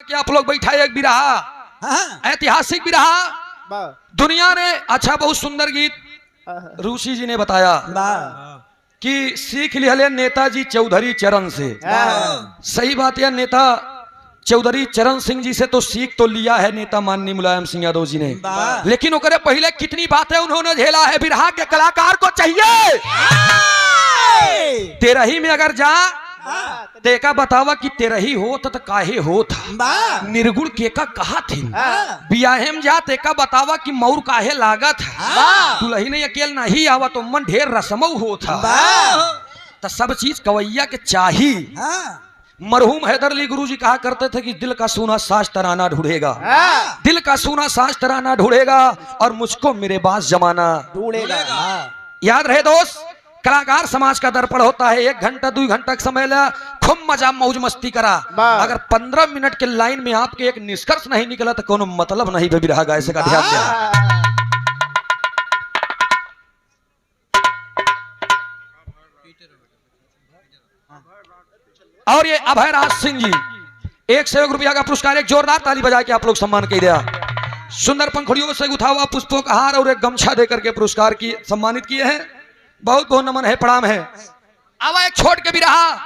के आप लोग बैठा एक बिरहा, ऐतिहासिक बिरहा, दुनिया ने अच्छा बहुत सुंदर गीत ऋषि जी ने बताया कि सीख लिया नेताजी चौधरी चरण से। सही बात है, नेता चौधरी चरण सिंह जी से तो सीख तो लिया है नेता माननीय मुलायम सिंह यादव जी ने, लेकिन ओकरे पहले कितनी बातें उन्होंने झेला है। बिरहा के कलाकार को चाहिए तेरही में अगर जा तेका बतावा कि तेरही होत तो काहे होत, निर्गुण केका कहा थी, बियाहेम जा तेका बतावा कि मौर काहे लागत, दुल्ही ने अकेल नहीं आवा तो मन ढेर रसमऊ होता। तो सब चीज कवैया के चाही। मरहूम हैदर अली गुरुजी कहा करते थे कि दिल का सोना साज तराना ढूंढेगा, दिल का सोना साज तराना ढूंढेगा और मुझको मेरे पास जमाना ढूंढेगा। याद रहे दोस्त, कलाकार समाज का दर्पण होता है। 1 घंटा 2 घंटा समय ला खूब मजा मौज मस्ती करा, अगर 15 मिनट के लाइन में आपके एक निष्कर्ष नहीं निकला तो कोनो मतलब नहीं भी रहा। ऐसे का ध्यान दिया। और ये अभय राज सिंह जी 1 से 1 रुपया का पुरस्कार, एक जोरदार ताली बजा के आप लोग सम्मान कर दिया। सुंदर पंखुड़ियों से गुथा हुआ पुष्पों का हार और एक गमछा देकर के पुरस्कार की सम्मानित किए हैं। बहुत बहुत नमन है, प्रणाम है। अब एक छोड़ के भी रहा,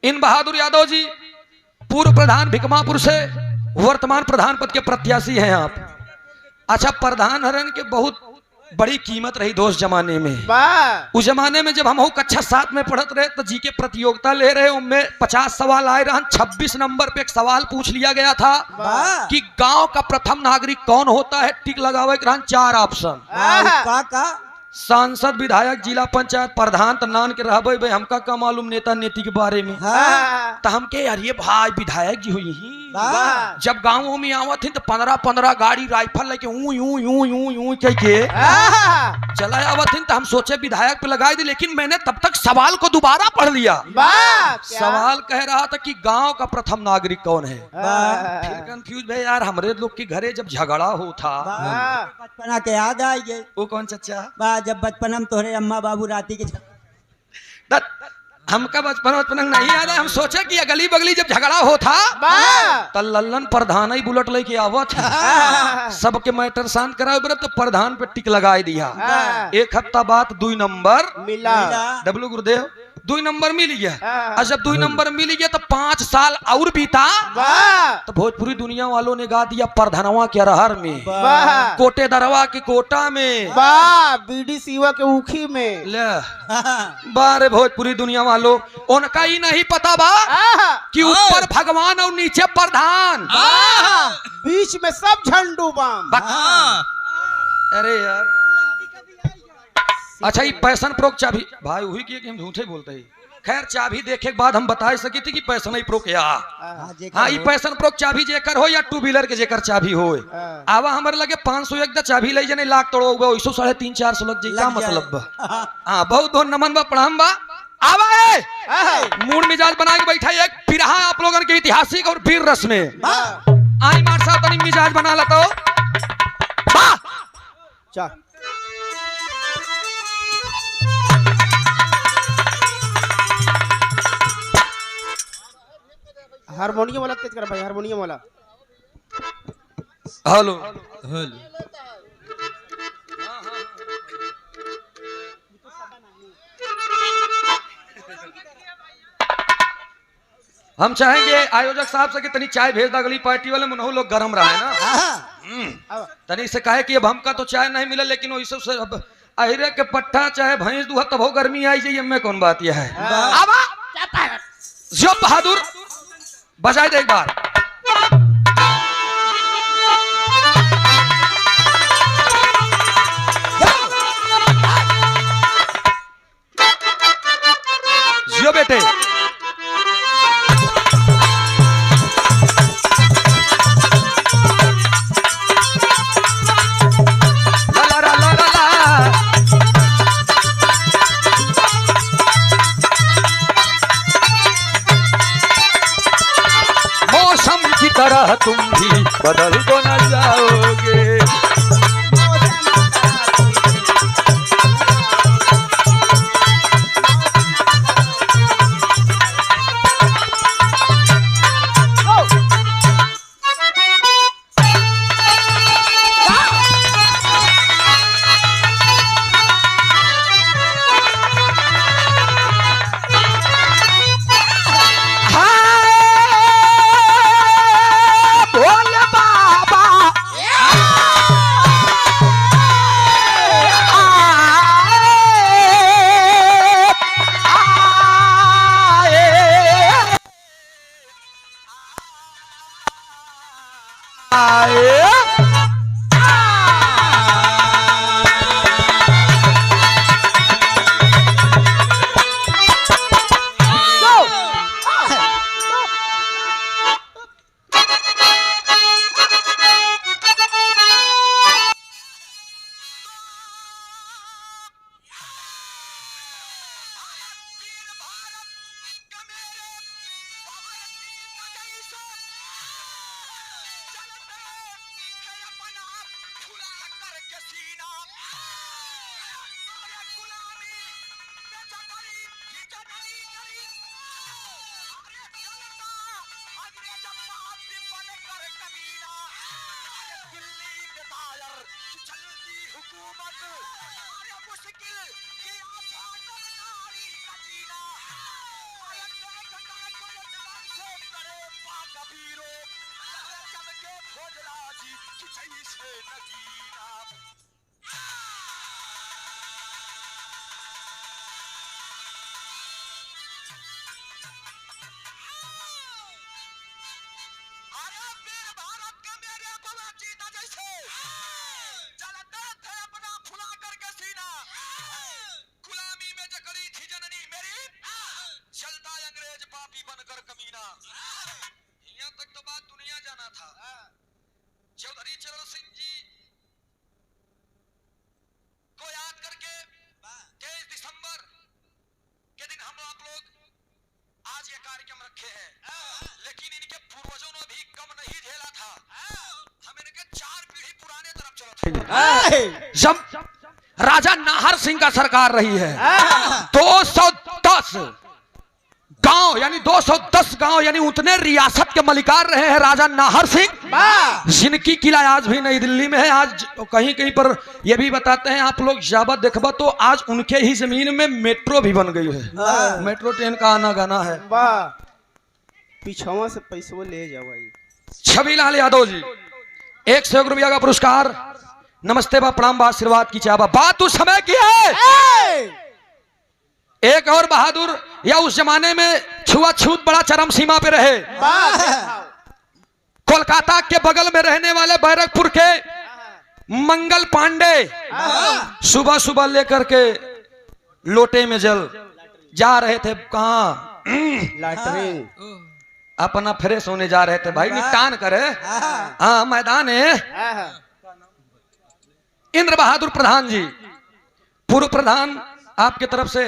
इन बहादुर यादव जी पूर्व प्रधान भिकमापुर से वर्तमान प्रधान पद के प्रत्याशी हैं आप। अच्छा, प्रधान हरण के बहुत बड़ी कीमत रही दोस्त जमाने में। उस जमाने में जब हम कक्षा 7 में पढ़त रहे तो जी के प्रतियोगिता ले रहे, उनमें 50 सवाल आए रहे। 26 नंबर पे एक सवाल पूछ लिया गया था कि गांव का प्रथम नागरिक कौन होता है। टिक लगावे के 4 ऑप्शन, सांसद, विधायक, जिला पंचायत प्रधान। तो नान के रहबे भाई हमका का मालूम नेता नेती के बारे में। तो हमके यार ये भाई विधायक जी हुई ही। जब गाँवों में आवत थे तो 15-15 गाड़ी राइफल लेके यूं के चला आवत थे। तो हम सोचे विधायक पे लगाई दी, लेकिन मैंने तब तक सवाल को दोबारा पढ़ लिया। सवाल कह रहा था कि गांव का प्रथम नागरिक कौन है। फिर कंफ्यूज भाई यार, हमरे लोग के घरे जब झगड़ा हो था बचपना के याद आई गई। वो कौन चचा? जब बचपन हम तोहरे अम्मा बाबू राती के हमका बचपन नहीं याद है। हम सोचे कि अगली बगली जब झगड़ा हो था तो लल्लन प्रधान ही बुलेट लेके आवत सबके मैटर शांत करा, तो प्रधान पे टिक लगाई दिया। 1 हफ्ता बाद 2 नंबर मिला। डब्लू गुरुदेव 2 नंबर मिल गया। और जब 2 नंबर मिल गया तो 5 साल और बीता तो भोजपुरी दुनिया वालों ने गा दिया प्रधानवा के अरहर में, कोटे दरवा के कोटा में, बीडी सीवा के उखी में। ले बारे भोजपुरी दुनिया वालों, उनका ही नहीं पता बा कि ऊपर भगवान और नीचे प्रधान, बीच में सब झंडू बम। अरे यार, अच्छा ये पैसन प्रो चाबी भाई वही की कि हम झूठे बोलते हैं। खैर चाबी देखे के बाद हम बता सकी थी कि पैसन ही प्रो क्या। हाँ ये पैसन प्रो चाबी जेकर हो या 2 व्हीलर के जेकर चाबी हो। आवा हमारे लगे 501 दा चाबी ले जाने लाख तोड़ो 100 350 लग जाए। क्या मतलब? हाँ बहुत बहुत नमन बा, प्रणाम बा। आवा मूड मिजाज बना के बैठा एक बिरहा आप लोगों के ऐतिहासिक और वीर रस में। आई मार साहब तनी मिजाज बना ला तो हारमोनियम वाला तेज कर भाई, हारमोनियम वाला। हेलो हम चाहेंगे आयोजक साहब से कि तनी चाय भेज दा, अगली पार्टी वाले मनहू लोग गरम रहे ना। तनी से कहे कि अब हमका तो चाय नहीं मिला, लेकिन वैसे से अब अहिरे के पट्टा चाहे भैंस दूहा तब हो गर्मी आई जाइए। में कौन बात यह है। जो बहादुर बजाए दे एक बार। जियो बेटे। तरह तुम भी बदल तो न जाओगे। मुश्किल कि आसान नारी का जीना से करे कबीरो जब के भोजराजी कि जैसे नगीना अरे वीर भारत के मेरे बाबा जीता जैसे चलते थे अपना फुला करके सीना गुलामी में जकड़ी थी जननी मेरी चलता अंग्रेज पापी बनकर कमीना यहाँ तक तो बात दुनिया जाना था चौधरी चरण सिंह जी को याद करके 23 दिसंबर के दिन हम आप लोग आज ये कार्यक्रम रखे हैं लेकिन इनके पूर्वजों ने भी कम नहीं झेला था हम इनके 4 पीढ़ी पुराने तरफ चलो जब राजा नाहर सिंह का सरकार रही है 210 गांव यानी 210 गांव यानी उतने रियासत के मलिकार रहे हैं राजा नाहर सिंह जिनकी किला आज भी नई दिल्ली में है। आज कहीं कहीं पर ये भी बताते हैं आप लोग जाबा देखबा तो आज उनके ही जमीन में मेट्रो भी बन गई है। मेट्रो ट्रेन का आना गाना है। पिछवा से पैसों ले जाओ भाई। छविलाल यादव जी 101 रुपया का पुरस्कार। नमस्ते बा प्रणाम बा आशीर्वाद की चाबा बात उस समय की है। एक और बहादुर या उस जमाने में छुआछूत बड़ा चरम सीमा पे रहे। कोलकाता के बगल में रहने वाले बैरकपुर के मंगल पांडे सुबह सुबह लेकर के लोटे में जल जा रहे थे। कहाँ? लैट्रिन अपना फ्रेश होने जा रहे थे भाई निपटान करे। हाँ मैदान है। इंद्र बहादुर प्रधान जी पूर्व प्रधान आपके तरफ से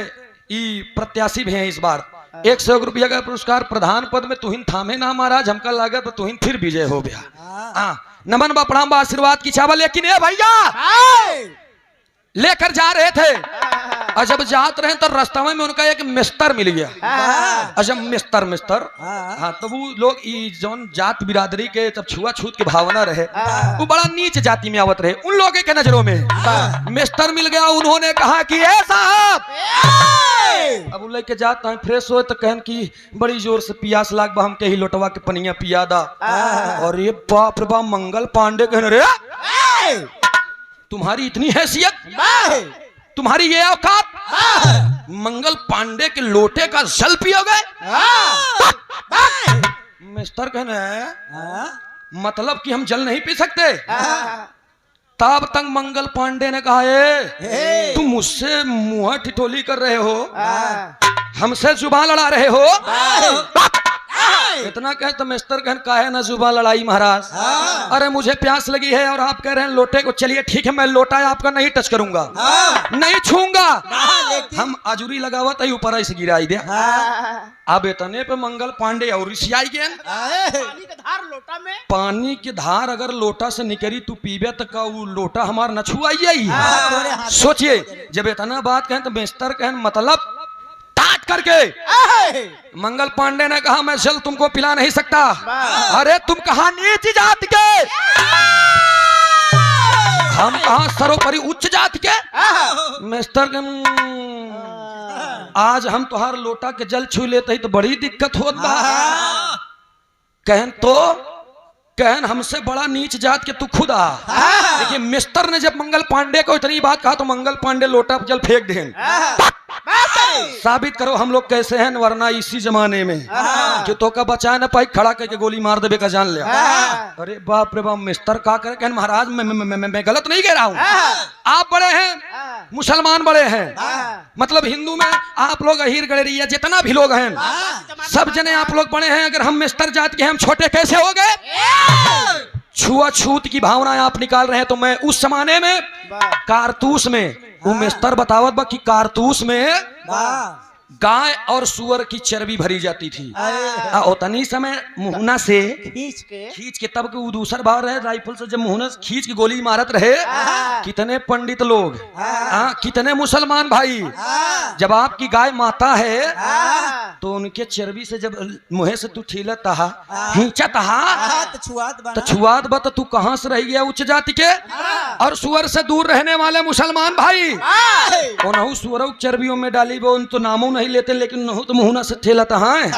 प्रत्याशी भी हैं इस बार। 101 रुपया का पुरस्कार। प्रधान पद में तुहिन थामे ना महाराज हमका लागत तो तुहिन फिर विजय हो गया। नमन बा प्रणाम बा आशीर्वाद की चावल। लेकिन ए भैया लेकर जा रहे थे और जब जात रहे तो रास्ता में उनका एक मिस्टर मिल गया। अच्छा मिस्टर हाँ तो वो लोग जौन जात बिरादरी के जब छुआछूत की भावना रहे वो बड़ा नीच जाति में आवत रहे उन लोगों के नजरों में। मिस्टर मिल गया। उन्होंने कहा कि ए साहब अब वो लेके जाता है फ्रेश हो तो कहन की बड़ी जोर से पियास लाग बा हमके ही लोटवा के पनिया पिया दा। और ये बाप रे बाप मंगल पांडे कहने रे तुम्हारी इतनी हैसियत तुम्हारी ये औकात मंगल पांडे के लोटे का जल पियोगे? मिस्टर कहने मतलब कि हम जल नहीं पी सकते। तब तक मंगल पांडे ने कहा तुम मुझसे मुंह ठिठोली कर रहे हो हमसे जुबान लड़ा रहे हो। इतना कहे तो मिस्टर कहन काहे ना जुबान लड़ाई महाराज। अरे मुझे प्यास लगी है और आप कह रहे हैं लोटे को। चलिए ठीक है मैं लोटा आपका नहीं टच करूंगा नहीं छूंगा। हम आजुरी लगावत है ऊपर ऐसे गिराई दे। अब इतने पे मंगल पांडे और रिसियाई गए। पानी की धार अगर लोटा से निकली तू पीबे तो का वो लोटा हमार न छुआई। सोचिए जब इतना बात कहें तो मिस्टर कहन मतलब टाट करके मंगल पांडे ने कहा मैं जल तुमको पिला नहीं सकता। अरे तुम कहा नीच जात के हम कहा सर्वोपरि उच्च जात के। मिस्टर आज हम तुहार लोटा के जल छू लेते ही तो बड़ी दिक्कत होता। कहन हमसे बड़ा नीच जात के तू खुद आ। देखिए मिस्टर ने जब मंगल पांडे को इतनी बात कहा तो मंगल पांडे लोटा जल फेंक दें। साबित करो हम लोग कैसे हैं वरना इसी जमाने में कि तो का बचा न पाई खड़ा करके गोली मार देवे का जान लिया। अरे बाप रे बाप मिस्टर का करे कहन महाराज मैं गलत नहीं कह रहा हूँ। आप बड़े हैं मुसलमान बड़े हैं मतलब हिंदू में आप लोग अहीर गड़ेरिया जितना भी लोग हैं सब जने आप लोग बड़े हैं। अगर हम मिस्टर जात के हम छोटे कैसे हो गए? छुआछूत की भावना आप निकाल रहे हैं। तो मैं उस जमाने में कारतूस में वो मिस्टर बतावत बा कि कारतूस में गाय और सुअर की चर्बी भरी जाती थी। उतनी समय मुहना से खींच के तब के दूसर बार रहे राइफल से जब मुहना खींच के गोली मारत रहे। कितने पंडित लोग कितने मुसलमान भाई जब आपकी गाय माता है तो उनके चर्बी से जब मुहे से तू छीलत हा हिंचत हा तो छुआत बना तो छुआत बा तो तू कहाँ से रह गया उच्च जाति के और सुअर से दूर रहने वाले मुसलमान भाई उन्हों सुअरों चर्बियों में डाली वो उन तो नामों नहीं लेते लेकिन नहु तो मुहना से ठेलत है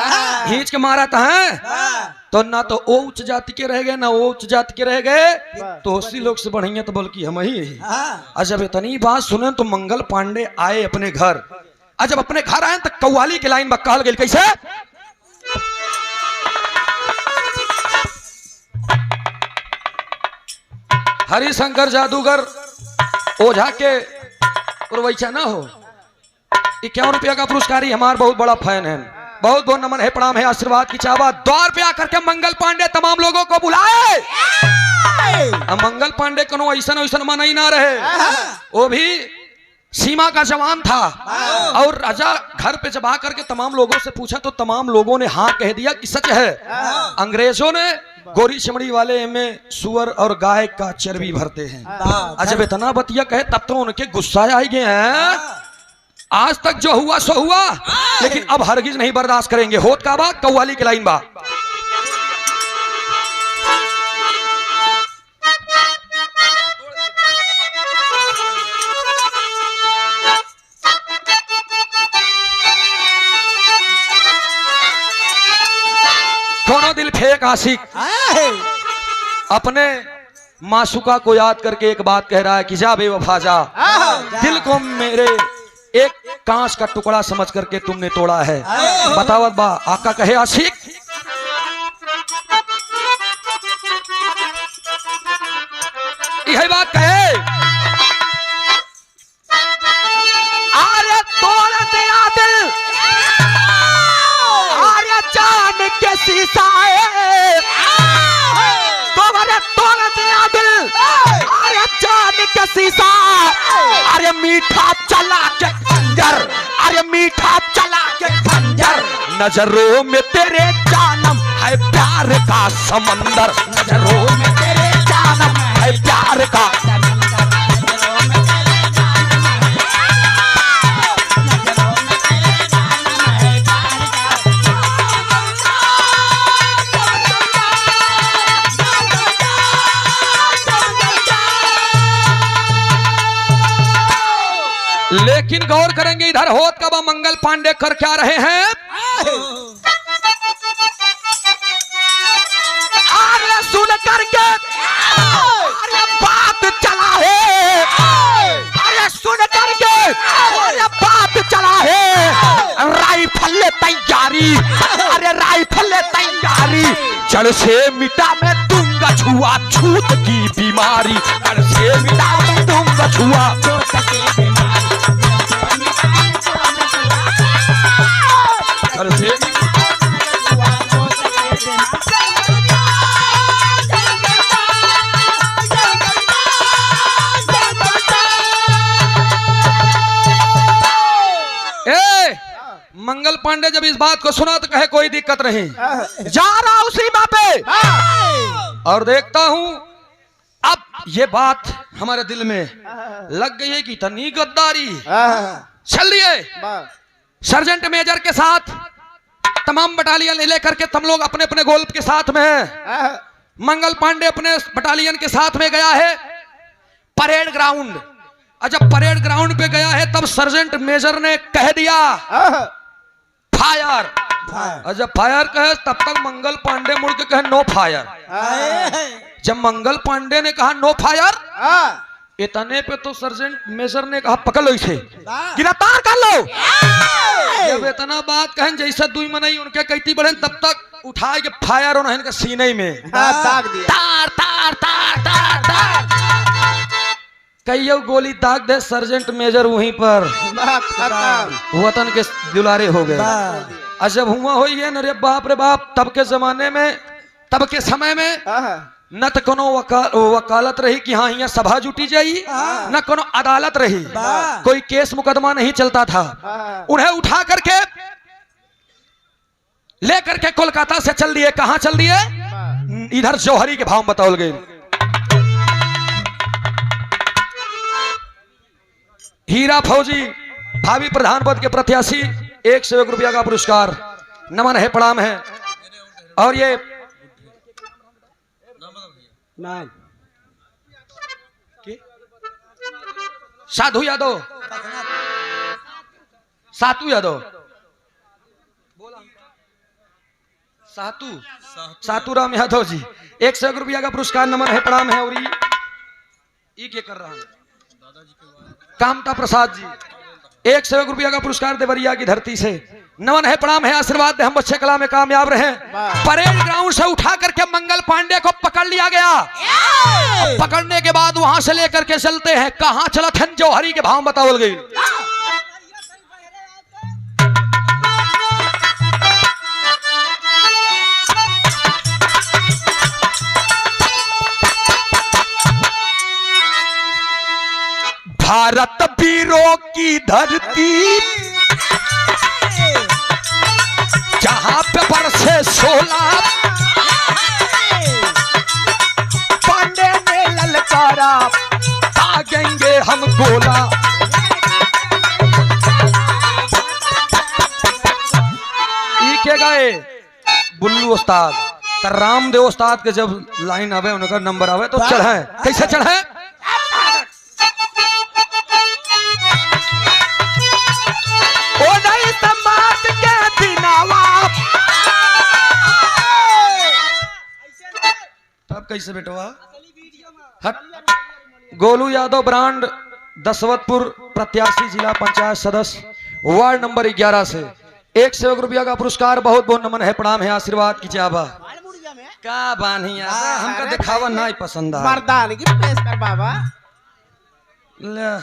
खींच के मारत है तो ना तो वो उच्च जाति के रह गए ना वो उच्च जाति के रह गए तो उसी लोग से बढ़िया तो बल्कि हम ही और जब इतनी बात सुने तो मंगल पांडे आए अपने घर और जब अपने घर आए तो कव्वाली के लाइन में कहल गई कैसे हरिशंकर जादूगर ओझा के वैसा ना हो 51 रुपया का पुरस्कार ही हमारा बहुत बड़ा फैन है बहुत बहुत नमन है प्रणाम है आशीर्वाद की चाहवा द्वार पे आकर के मंगल पांडे तमाम लोगों को बुलाए मंगल पांडे को ऐसा वैसा मन ही ना रहे वो भी सीमा का जवान था और राजा घर पे जब आकर के तमाम लोगों से पूछा तो तमाम लोगों ने हाँ कह दिया कि सच है अंग्रेजों ने गोरी चमड़ी वाले में सुअर और गाय का चर्बी भरते हैं जब इतना बतिया कहे तब तो उनके गुस्सा आ गए हैं आज तक जो हुआ सो हुआ लेकिन अब हरगिज नहीं बर्दाश्त करेंगे होत का बा कव्वाली के लाइन बा दोनों दिल फेंक आशिक अपने मासूका को याद करके एक बात कह रहा है कि जा बेवफा जा दिल को मेरे एक कांच का टुकड़ा समझ करके तुमने तोड़ा है बतावत बा आका कहे आशिक यही बात कहे अरे तोड़ दिया दिल अरे जान के शीशा तुम्हारे तोड़ दिया दिल अरे जान के शीशा अरे मीठा चला के खंजर अरे मीठा चला के खंजर नजरों में तेरे जानम है प्यार का समंदर नजरों में तेरे जानम है प्यार का लेकिन गौर करेंगे इधर होत का बा मंगल पांडे कर क्या रहे हैं अरे सुन करके अरे बात चला है अरे सुन करके अरे बात चला है राइफल तैयारी अरे राइफल तैयारी जड़ से मिटा मैं दूंगा छुआ छूत की बीमारी जड़ से मिटा मैं दूंगा छुआ मंगल पांडे जब इस बात को सुना तो कहे कोई दिक्कत नहीं जा रहा हूं सीमा पे और देखता हूं अब ये बात हमारे दिल में लग गई है कि इतनी गद्दारी चलिए सर्जेंट मेजर के साथ तमाम बटालियन लेकर के तुम लोग अपने अपने गोल के साथ में है मंगल पांडे अपने बटालियन के साथ में गया है परेड ग्राउंड और जब परेड ग्राउंड पे गया है तब सर्जेंट मेजर ने कह दिया फायर और जब फायर कहे तब तक मंगल पांडे मुड़ के कहे नो फायर जब मंगल पांडे ने कहा नो फायर इतने पे तो सर्जेंट मेजर ने कहा पकड़ लो इसे गिरफ्तार कर लो जब इतना बात कहें जैसे दुई मनई उनके कहती बढ़े तब तक उठा के फायर होना इनके सीने में दाग दिया तार तार तार तार तार कईयों गोली दाग दे सर्जेंट मेजर वहीं पर वतन के दुलारे हो गए और जब हुआ हो गए न रे बाप तब के जमाने में तब के समय में न तो कोनो वकालत रही कि हाँ यहाँ सभा जुटी जाई न कोनो अदालत रही कोई केस मुकदमा नहीं चलता था उन्हें उठा करके लेकर के कोलकाता से चल दिए कहाँ चल दिए इधर जौहरी के भाव बताओ गए हीरा फौजी भावी प्रधान पद के प्रत्याशी 101 रुपया का पुरस्कार नमन है प्रणाम है। और ये नाम साधु यादव, सातू यादव, सातू राम यादव जी 101 रुपया का पुरस्कार नमन है प्रणाम है। और ये क्या कर रहा है कामता प्रसाद जी 101 रुपया का पुरस्कार देवरिया की धरती से नमन है प्रणाम है। आशीर्वाद दे हम बच्चे कला में कामयाब रहे। परेड ग्राउंड से उठा करके मंगल पांडे को पकड़ लिया गया। पकड़ने के बाद वहां से लेकर के चलते हैं कहां चलत हैं जौहरी के भाव बतावल गई। भारत वीरों की धरती जहां पे बरसे 16 पांडे ने ललकारा दागेंगे हम गोला। ई के गए बुल्लू उस्ताद तो रामदेव उस्ताद के जब लाइन आवे उनका नंबर आवे तो चढ़े। कैसे चढ़े? तब कैसे बेटवा हट। गोलू यादव ब्रांड दसवतपुर प्रत्याशी जिला पंचायत सदस्य वार्ड नंबर 11 से 101 रुपया का पुरस्कार बहुत बहुत नमन है प्रणाम है। आशीर्वाद की चाबा का बानिया हमका दिखावा नहीं पसंद है मर्दान की पेश कर बाबा ले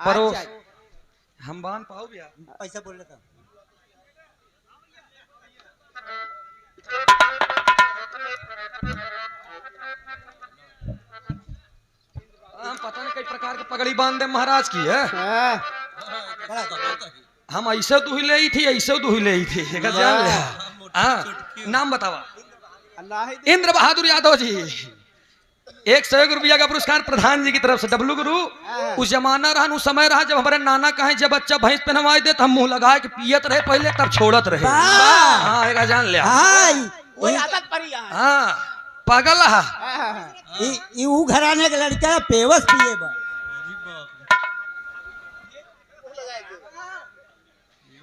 परो हम बान पाओ भैया पैसा बोल रहा था। हम पता नहीं कई प्रकार की पगड़ी बांध दे महाराज की है। हम ऐसे दुही ले थी ऐसे दुही ले थी जान ले। नाम बतावा। इंद्र बहादुर यादव जी 101 रुपया का पुरस्कार प्रधान जी की तरफ से। डब्लू गुरु उस जमाना रहा उस समय रहा जब हमारे नाना कहे जब बच्चा भैंस पे नवाई दे तो हम मुंह लगाए कि पियत रहे पहले तब छोड़त रहे। हाँ एक जान लिया। हाँ पागल ऊ घराने के लड़का पेवस पिए बा।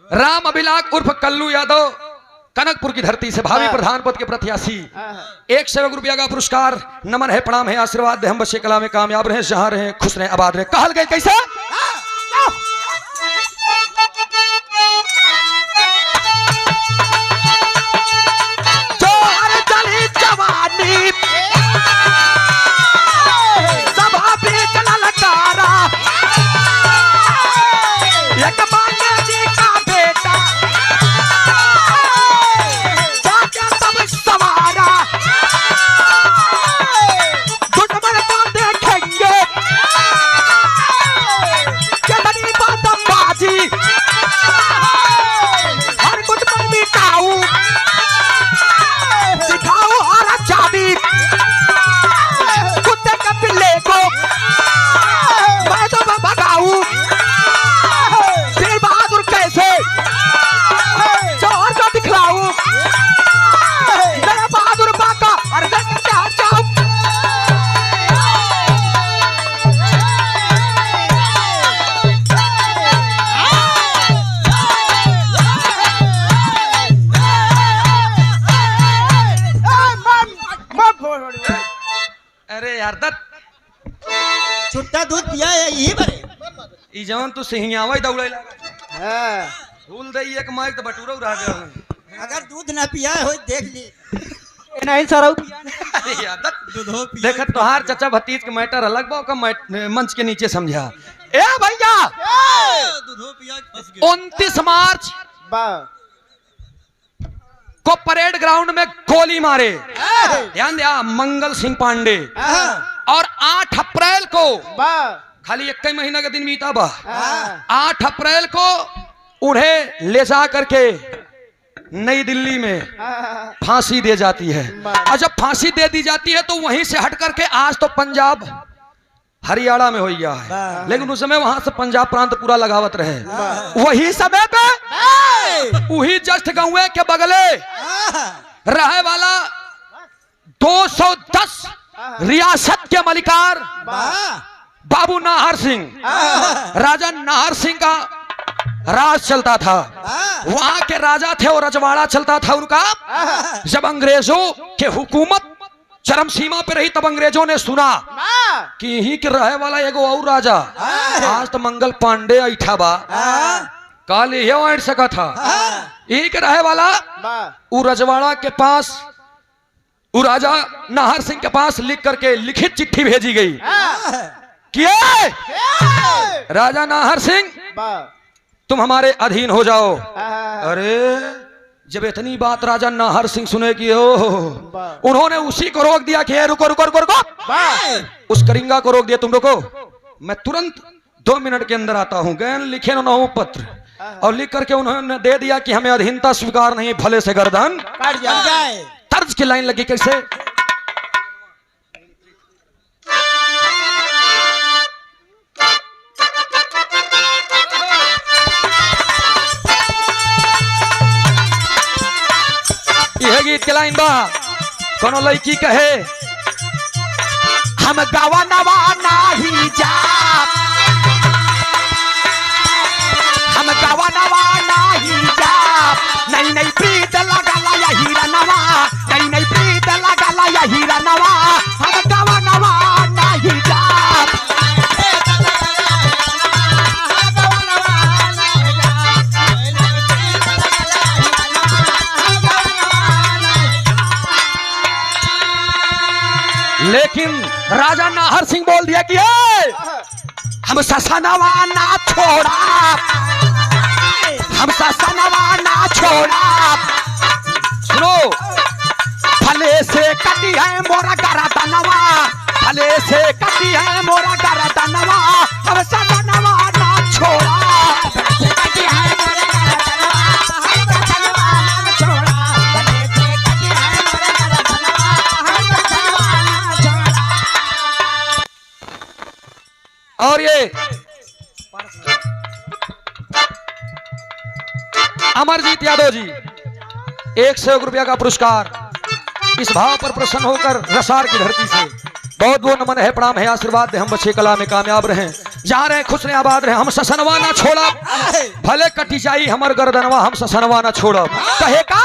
राम अभिलाख उर्फ कल्लू यादव कनकपुर की धरती से भावी प्रधान पद के प्रत्याशी 101 रुपया का पुरस्कार नमन है प्रणाम है। आशीर्वाद दे हम बच्चे कला में कामयाब रहे जहां रहे खुश रहे आबाद रहे। कहल गए कैसे? छुट्टा दूध पिया है यही बरे ई जवन तू सिंहियावा दौड़े हां भूल दई एक माइक तो बटूरा रह गया। अगर दूध ना पिया हो देख ली नहीं सर दूधो पिया देखत तोहार चचा भतीज के मैटर अलग बा का मंच के नीचे समझा। ए भैया दूधो पिया फंस गए। 29 मार्च बा को परेड ग्राउंड में गोली मारे ध्यान दिया मंगल सिंह पांडे। और 8 अप्रैल को खाली 1 महीना का दिन बीता बा 8 अप्रैल को उन्हें ले जा करके नई दिल्ली में फांसी दे जाती है। और जब फांसी दे दी जाती है तो वहीं से हट करके आज तो पंजाब हरियाणा में हो गया है, लेकिन उस समय वहां से पंजाब प्रांत पूरा लगावत रहे। वही समय पे वही जस्ट गाँव के बगले रहे वाला 210 रियासत के मलिकार बाबू नाहर सिंह, राजा नाहर सिंह का राज चलता था। वहां के राजा थे और रजवाड़ा चलता था उनका। जब अंग्रेजों के हुकूमत चरम सीमा पे रही तब अंग्रेजों ने सुना कि यहीं के रहे वाला एगो और राजा आज तो मंगल पांडे ऐठा बा, काल ये ऐठ सका था। यहीं के रहे वाला उ रजवाड़ा के पास उ राजा नाहर सिंह के पास लिख करके लिखित चिट्ठी भेजी गई कि राजा नाहर सिंह तुम हमारे अधीन हो जाओ। अरे जब इतनी बात राजा नाहर सिंह सुने कि उन्होंने उसी को रोक दिया कि रुको रुको रुको रुको, उस करिंगा को रोक दिया, तुम रुको, मैं तुरंत 2 मिनट के अंदर आता हूं। गए लिखे उन्होंने पत्र और लिख करके उन्होंने दे दिया कि हमें अधीनता स्वीकार नहीं, भले से गर्दन कट जाए। तर्ज की लाइन लगी कैसे, यह गीत के लाइन बा। कोनो लड़की कहे हम गावा नवा नाही जा, हम गावा नवा नाही जा, नहीं नहीं प्रीत लगाला या हीरा नवा, नहीं नहीं प्रीत लगाला या हीरा नवा, हम गावा नवा नाही जा। लेकिन राजा नाहर सिंह बोल दिया कि हम ससनवा ना छोड़ा, हम ससनवा ना छोड़ा। सुनो, भले से कटी है मोरा गरदनवा, भले से कटी है मोरा गरदनवा, हम ससनवा ना छोड़ा। और ये अमरजीत यादव जी 100 रुपया का पुरस्कार, इस भाव पर प्रसन्न होकर रसार की धरती से बहुत बहुत नमन है, प्रणाम है, आशीर्वाद दे, हम बच्चे कला में कामयाब रहें, जहाँ रहे खुश रहे आबाद रहे, हम ससनवा ना छोड़ा, भले कटी जाई हमर गर्दनवा, हम ससनवा ना छोड़ा। कहे का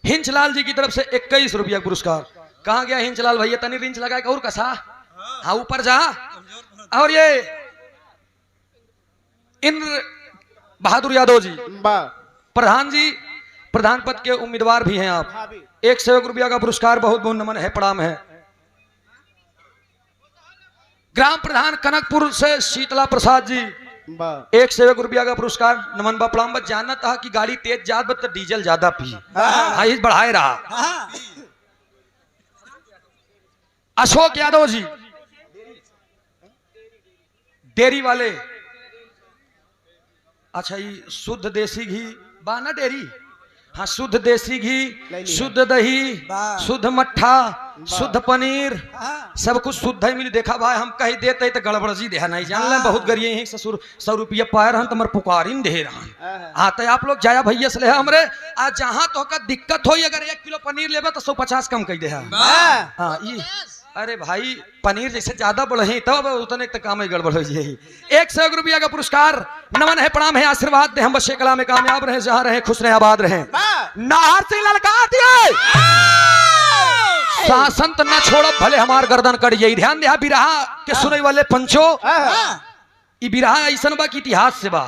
हिंचलाल जी की तरफ से 21 रुपया पुरस्कार। कहाँ गया हिंचलाल भैया, तनी रिंच लगा के और कसा, हाँ ऊपर जा। और ये इंद्र बहादुर यादव जी प्रधान जी, प्रधान पद के उम्मीदवार भी हैं आप, 100 रुपया का पुरस्कार, बहुत बहुत नमन है, प्रणाम है। ग्राम प्रधान कनकपुर से शीतला प्रसाद जी 100 रुपया का पुरस्कार, नमन बा, प्रणाम बा। जानना था कि गाड़ी तेज जात बा तो डीजल ज्यादा पी, हाँ इस बढ़ाए रहा। अशोक यादव जी डेयरी वाले, अच्छा ये शुद्ध देसी घी बा ना डेयरी, हाँ शुद्ध देसी घी, शुद्ध दही, शुद्ध मट्ठा, शुद्ध पनीर, सब कुछ शुद्ध ही मिली। देखा भाई हम कहीं देते तो गड़बड़जी दे नहीं जान ले, बहुत गरिए यही 100 रुपया पायर हम तुम्हारे पुकारिन दे रहा। हाँ तो आप लोग जाया भैया से ले हमरे, आज जहाँ तो का दिक्कत हो, अगर 1 किलो पनीर लेबे तो 150 कम कह दे। हाँ अरे भाई पनीर जैसे ज्यादा बढ़े तब उतने तक काम ही गड़बड़ हो जाएगी। 101 रुपया का पुरस्कार, नमन है, प्रणाम है, आशीर्वाद दे, हम बच्चे कला में कामयाब रहे, जहाँ रहे खुश रहे, आबाद रहे। नाहर सिंह ललकार दिए, शासन तो न छोड़ो भले हमार गर्दन कट जाई। ध्यान दे बिरहा के सुने वाले पंचो, ई बिरहा ऐसा बा की इतिहास से बा,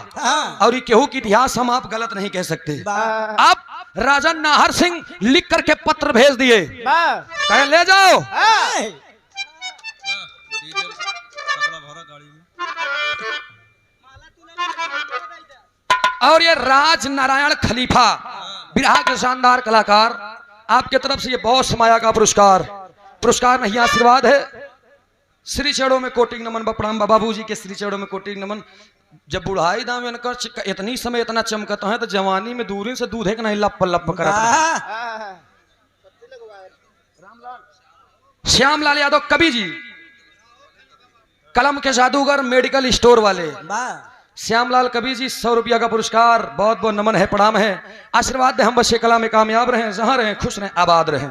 और ये केहू की इतिहास हम आप गलत नहीं कह सकते। अब राजा नाहर सिंह लिख करके पत्र भेज दिए, कहे ले जाओ और ये राज नारायण खलीफा बिरहा के शानदार कलाकार, आपके तरफ से ये बहुत समाया का पुरस्कार नहीं आशीर्वाद है। श्री चरणों में कोटि नमन, प्रणाम बाबू जी के श्री चरणों में कोटि नमन। जब बुढ़ाई दाम इतनी समय इतना चमकता है तो जवानी में दूरी से दूध एक नहीं लप लप करता। श्यामलाल यादव कवि जी, कलम के जादूगर, मेडिकल स्टोर वाले श्यामलाल कवि जी, 100 रुपया का पुरस्कार, बहुत बहुत नमन है, प्रणाम है, आशीर्वाद दे, हम बच्चे कला में कामयाब रहे, जहां रहे खुश रहे, आबाद रहे।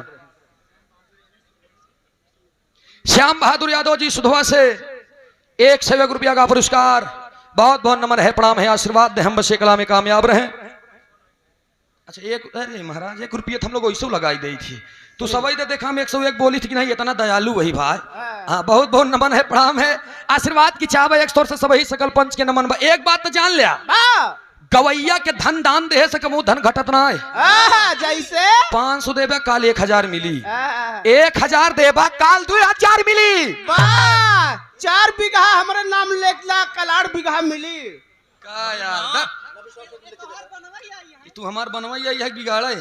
श्याम बहादुर यादव जी सुधवा से 101 रुपया का पुरस्कार, बहुत बहुत नमन है, प्रणाम है, आशीर्वाद दे, हम बच्चे कला में कामयाब रहे। अच्छा अरे महाराज 1 रुपया हम लोग वैसे लगाई दी थी, तू सवाई दे देखा हम 101 बोली थी कि नहीं, इतना दयालु वही भाई। हाँ बहुत बहुत नमन है, प्रणाम है, आशीर्वाद की चाह एक तौर से सभी सकल पंच के नमन। एक बात तो जान लिया, गवैया के धन दान दे सके मुंह धन घटत ना है। जैसे 500 देबा काल 1000 मिली, 1000 देबा काल 2000 मिली। 4 बीघा हमारे नाम लेखला, कल 8 बीघा मिली। का यार तू हमार बनवाई है बिगाड़े।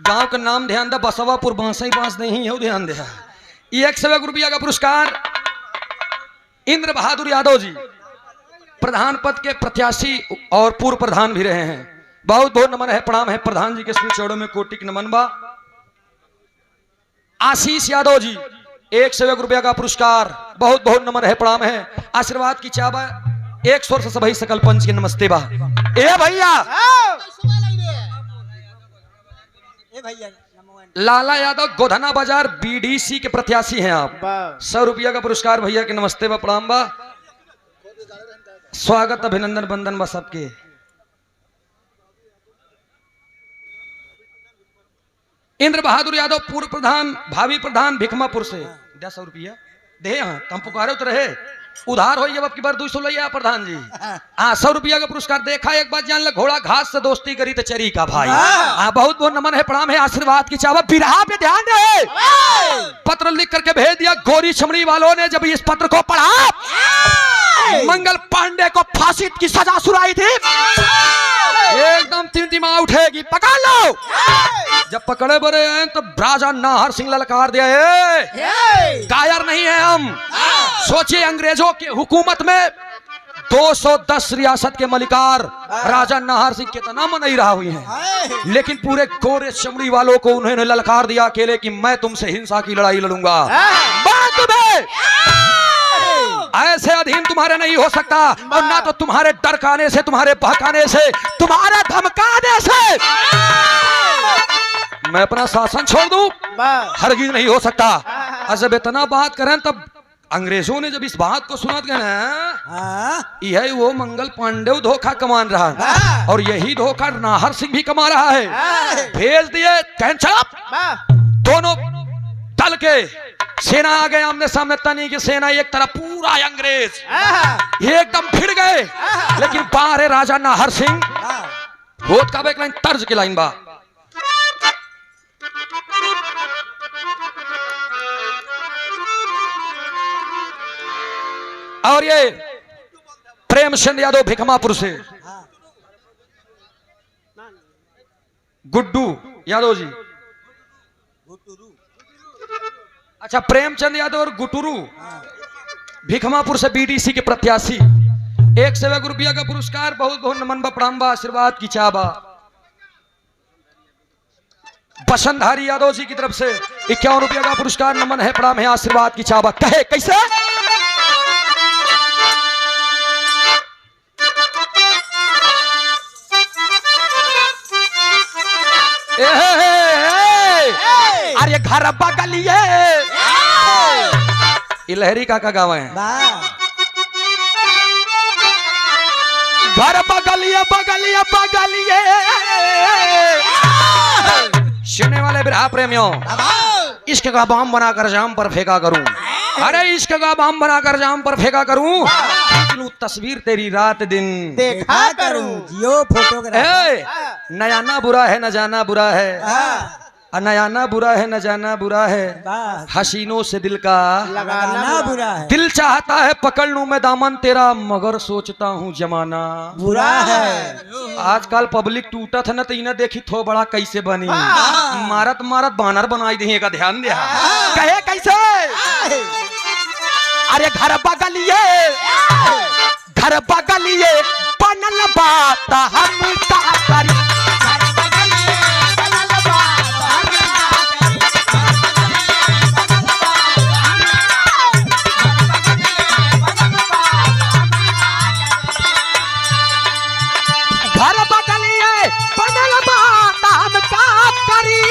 गांव का नाम ध्यान दे, बसवापुर बांसई बांस नहीं है, ध्यान दे। 101 रुपया का पुरस्कार इंद्र बहादुर यादव जी, प्रधान पद के प्रत्याशी और पूर्व प्रधान भी रहे हैं, बहुत बहुत नमन है, प्रणाम है, प्रधान जी के श्री चरणों में कोटि नमन बा। आशीष यादव जी 101 रुपया का पुरस्कार, बहुत बहुत नमन है, प्रणाम है, आशीर्वाद की चाबा, 100 से सभी सकल पंच के नमस्ते बा। ए भैया लाला यादव गोधना बाजार बीडीसी के प्रत्याशी हैं आप, 100 रुपया का पुरस्कार भैया के नमस्ते बा, प्रणाम बा, स्वागत अभिनंदन बंदन बा सबके। इंद्र बहादुर यादव पूर्व प्रधान, भावी प्रधान भिकमापुर से 100 रुपया दे। हाँ तुम पुकारे तो रहे, उधार हो जब की बार 200 लिया प्रधान जी। हाँ 100 रुपया का पुरस्कार। देखा एक बात जान ले, घोड़ा घास से दोस्ती करी तो चरी का भाई। हाँ बहुत बहुत नमन है, प्रणाम है, आशीर्वाद की चावा। बिरहा पे ध्यान दे, पत्र लिख करके भेज दिया गोरी चमड़ी वालों ने। जब इस पत्र को पढ़ा, मंगल पांडे को फांसी की सजा सुनाई थी, एकदम तिमतिमा उठेगी, पकड़ लो। जब पकड़े बड़े हैं तो राजा नाहर सिंह ललकार दिया, कायर नहीं है हम। सोचिए अंग्रेजों की हुकूमत में 210 रियासत के मलिकार राजा नाहर सिंह कितना मनई रहा हुई हैं, लेकिन पूरे गोरे चमड़ी वालों को उन्होंने ललकार दिया अकेले कि मैं तुमसे हिंसा की लड़ाई लड़ूंगा। ऐसे अधीन तुम्हारे नहीं हो सकता, और ना तो तुम्हारे डरकाने से, तुम्हारे बहकाने से, तुम्हारे धमकाने से मैं अपना शासन छोड़ दूं, हरगिज नहीं हो सकता। और जब इतना बात करें तब अंग्रेजों ने जब इस बात को सुना तो यही वो मंगल पांडे धोखा कमान रहा है, और यही धोखा नाहर सिंह भी कमा रहा है। भेज दिए कैंचल, दोनों दल के सेना आ गए आमने सामने। तनी की सेना एक तरफ, पूरा अंग्रेज एकदम भिड़ गए, लेकिन बाहर है राजा नाहर सिंह। होत का एक लाइन तर्ज की लाइन बा, और ये प्रेमचंद यादव भिकमापुर से, गुड्डू यादव जी, अच्छा प्रेमचंद यादव और गुटुरू भिकमापुर से बीडीसी के प्रत्याशी। 101 रुपया का पुरस्कार, बहुत बहुत नमन बा, प्रणाम बा, आशीर्वाद की चाबा। बसंतधारी यादव जी की तरफ से 51 रुपया का पुरस्कार, नमन है, प्रणाम है, आशीर्वाद की चाबा। कहे कैसे, अरे घर बगलिए ये लहरी काका गावे हैं। वाह घर बगलिए बगलिए बगलिए सुनने वाले बिरहा प्रेमियों, इश्क का बम बनाकर जाम पर फेंका करूं, अरे इश्क का बम बनाकर जाम पर फेंका करूं, खींच लूं तस्वीर तेरी रात दिन देखा करूं। जियो फोटोग्राफ ए, न आना बुरा है न जाना बुरा है, न आना बुरा है न जाना बुरा है, वाह हसीनों से दिल का लगाना बुरा है दिल चाहता है पकड़ लूं मैं दामन तेरा, मगर सोचता हूँ जमाना बुरा है। आजकल पब्लिक टूटा था न तो इन्हें देखी थो बड़ा कैसे बनी, मारत मारत बानर बनाई दी का ध्यान दिया कहे कैसे। अरे घर बगलिए बनल बात हम का करी, घर बगलिए बनल बात हम का करी,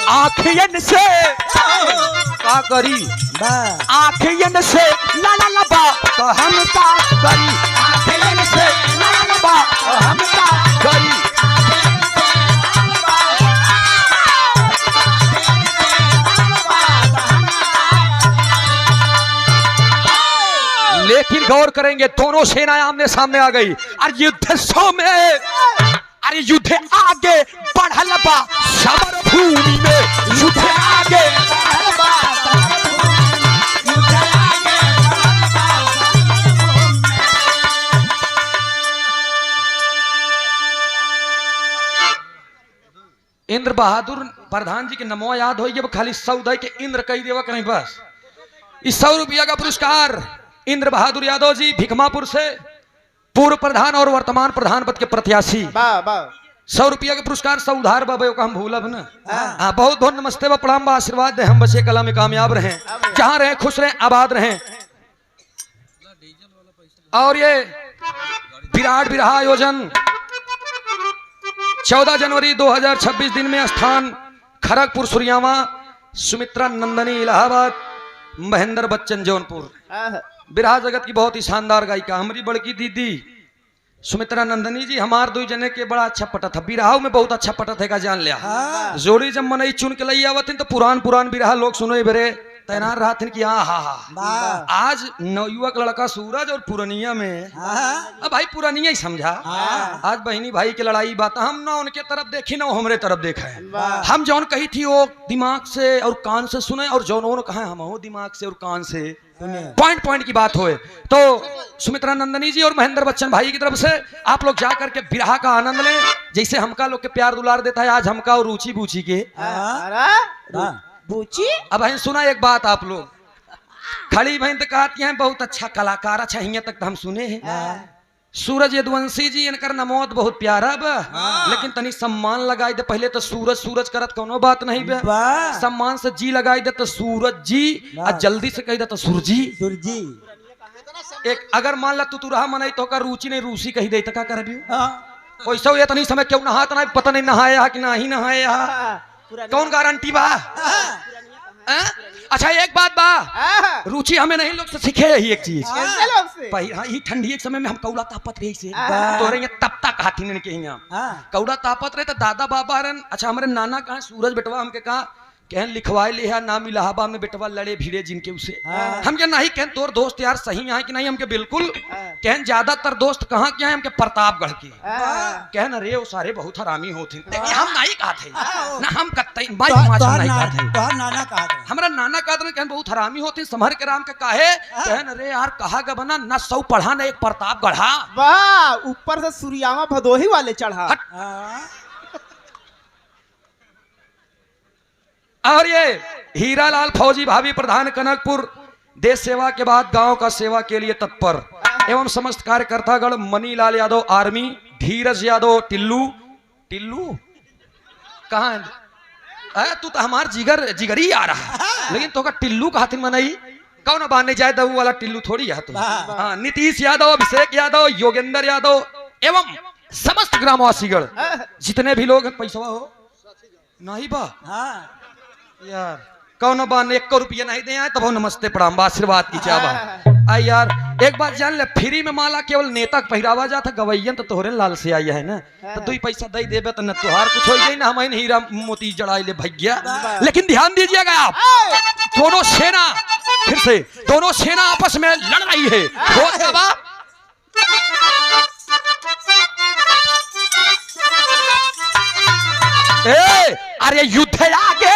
आँखियन से का करी, वाह आँखियन से लाला लबा तो हम का करी, आँखियन से लाला लबा तो हम का करी। लेकिन गौर करेंगे दोनों सेनाएं आमने सामने आ गई और युद्ध सो में, अरे युद्ध आगे बढ़ल बा समर भूमि में, युद्ध आगे बढ़ल बा इंद्र बहादुर प्रधान जी के नमो याद हो, जब खाली 100 दे के इंद्र कही देवा कहीं बस। इस 100 रुपया का पुरस्कार इंद्र बहादुर यादव जी भिकमापुर से पूर्व प्रधान और वर्तमान प्रधान पद के प्रत्याशी, 100 रुपया के पुरस्कार 100 उधार बाबा का हम भूलब न। हाँ बहुत बहुत नमस्ते व प्रणाम व आशीर्वाद दे, हम बचे कला में कामयाब रहें, जहां रहें खुश रहें आबाद रहें। और ये विराट बिरहा आयोजन 14 जनवरी 2026 दिन में स्थान खड़गपुर सुरियावा, सुमित्रा नंदनी इलाहाबाद, महेंद्र बच्चन जौनपुर। बिरहा जगत की बहुत ही शानदार गायिका हमारी बड़की दीदी सुमित्रा नंदनी जी, हमार 2 जने के बड़ा अच्छा पटा था, बिरहाओं में बहुत अच्छा पटा था का जान लिया। जोड़ी जब मनई चुन के लई आवत तो पुरान बिरहा लोग सुनो बरे तैनार रहा कि हाँ आज नवयुवक लड़का सूरज और पुरनिया में, अब भाई पुरनिया ही समझा, आज बहनी भाई की लड़ाई बात, हम ना उनके तरफ देखी ना हमरे तरफ देखा है, हम जौन कही थी वो दिमाग से और कान से सुने, और जौन कहा हम हो दिमाग से और कान से पॉइंट की बात होए। तो सुमित्रा नंदनी जी और महेंद्र बच्चन भाई की तरफ से आप लोग जा करके बिरहा का आनंद लें, जैसे हमका लोग के प्यार दुलार देता है आज हमका और रुचि बूची के बूची। अब बहन सुना एक बात, आप लोग खड़ी बहन तो कहती हैं बहुत अच्छा कलाकार, अच्छा हिया तक तो हम सुने हैं। सूरज यदुवंशी जी इनकर नमोत बहुत प्यारा बा, लेकिन तनी सम्मान लगाई दे, पहले तो सूरज करत कोनो बात नहीं बे, सम्मान से जी लगाई दे तो सूरज जी, और जल्दी से कही दे तो सुरजी। एक अगर मान ला तू रहा मनाई तो का रुचि नहीं रूसी कही दे तो का करबी, वैसे ये तनी समय क्यों नहात नहीं पता नहीं नहाया कि नहीं नहाया, कौन गारंटी बा। अच्छा एक बात बा, रुचि हमें नहीं लोग से सीखे यही एक चीज, ही ठंडी एक समय में हम कौड़ा तापत रही से तो रहे तब तक हाथी के यहाँ कौड़ा तापत रहे तो दादा बाबा रन, अच्छा हमारे नाना कहा सूरज बेटवा हमके कहा कहन लिखवाए ले है नाम इलाहाबाद में बेटवा लड़े भिड़े जिनके उसे, हम क्या नहीं कहन तोर दोस्त यार सही है कि नहीं, हमके बिल्कुल कहन ज्यादातर दोस्त कहाँ क्या है हमके प्रतापगढ़ के, कहन अरे वो सारे बहुत हरामी होते, हम नहीं कहते ना, हम कत्ते हमारा नाना कहते कहन बहुत हरामी होते समहर के राम के काहे, कहन अरे यार कहा गा बना न 100 पढ़ा न एक प्रताप गढ़ा, वाह ऊपर से सूर्यावा भदोही वाले चढ़ा। और ये हीरालाल फौजी भाभी प्रधान कनकपुर, देश सेवा के बाद गांव का सेवा के लिए तत्पर एवं समस्त कार्यकर्तागण, मनीलाल यादव आर्मी, धीरज यादव टिल्लू कहाँ है तू तो हमार जिगरी आ रहा, लेकिन तो का टिल्लू का हाथी मनाई कौन बांधने जाए दबू वाला टिल्लू थोड़ी है तू। हाँ नीतीश यादव, अभिषेक यादव, योगेंद्र यादव एवं समस्त ग्रामवासीगण जितने भी लोग हैं, पैसा हो नहीं बा हाँ यार कौन बान 1 रुपया नहीं दे आए तब हो नमस्ते प्रणाम बा आशीर्वाद की चाबा आई यार। एक बात जान ले, फ्री में माला केवल नेता के पहरावा जाता, गवैयन तो तोहरे लाल से आई है ना, तो 2 पैसा दे देबे तो न तुहार कुछ हो गई ना, हम हीरा मोती जड़ाई ले भैया। लेकिन ध्यान दीजिएगा आप, दोनों सेना फिर से दोनों सेना आपस में लड़ रही है। हो क्या बात? अरे युद्ध आगे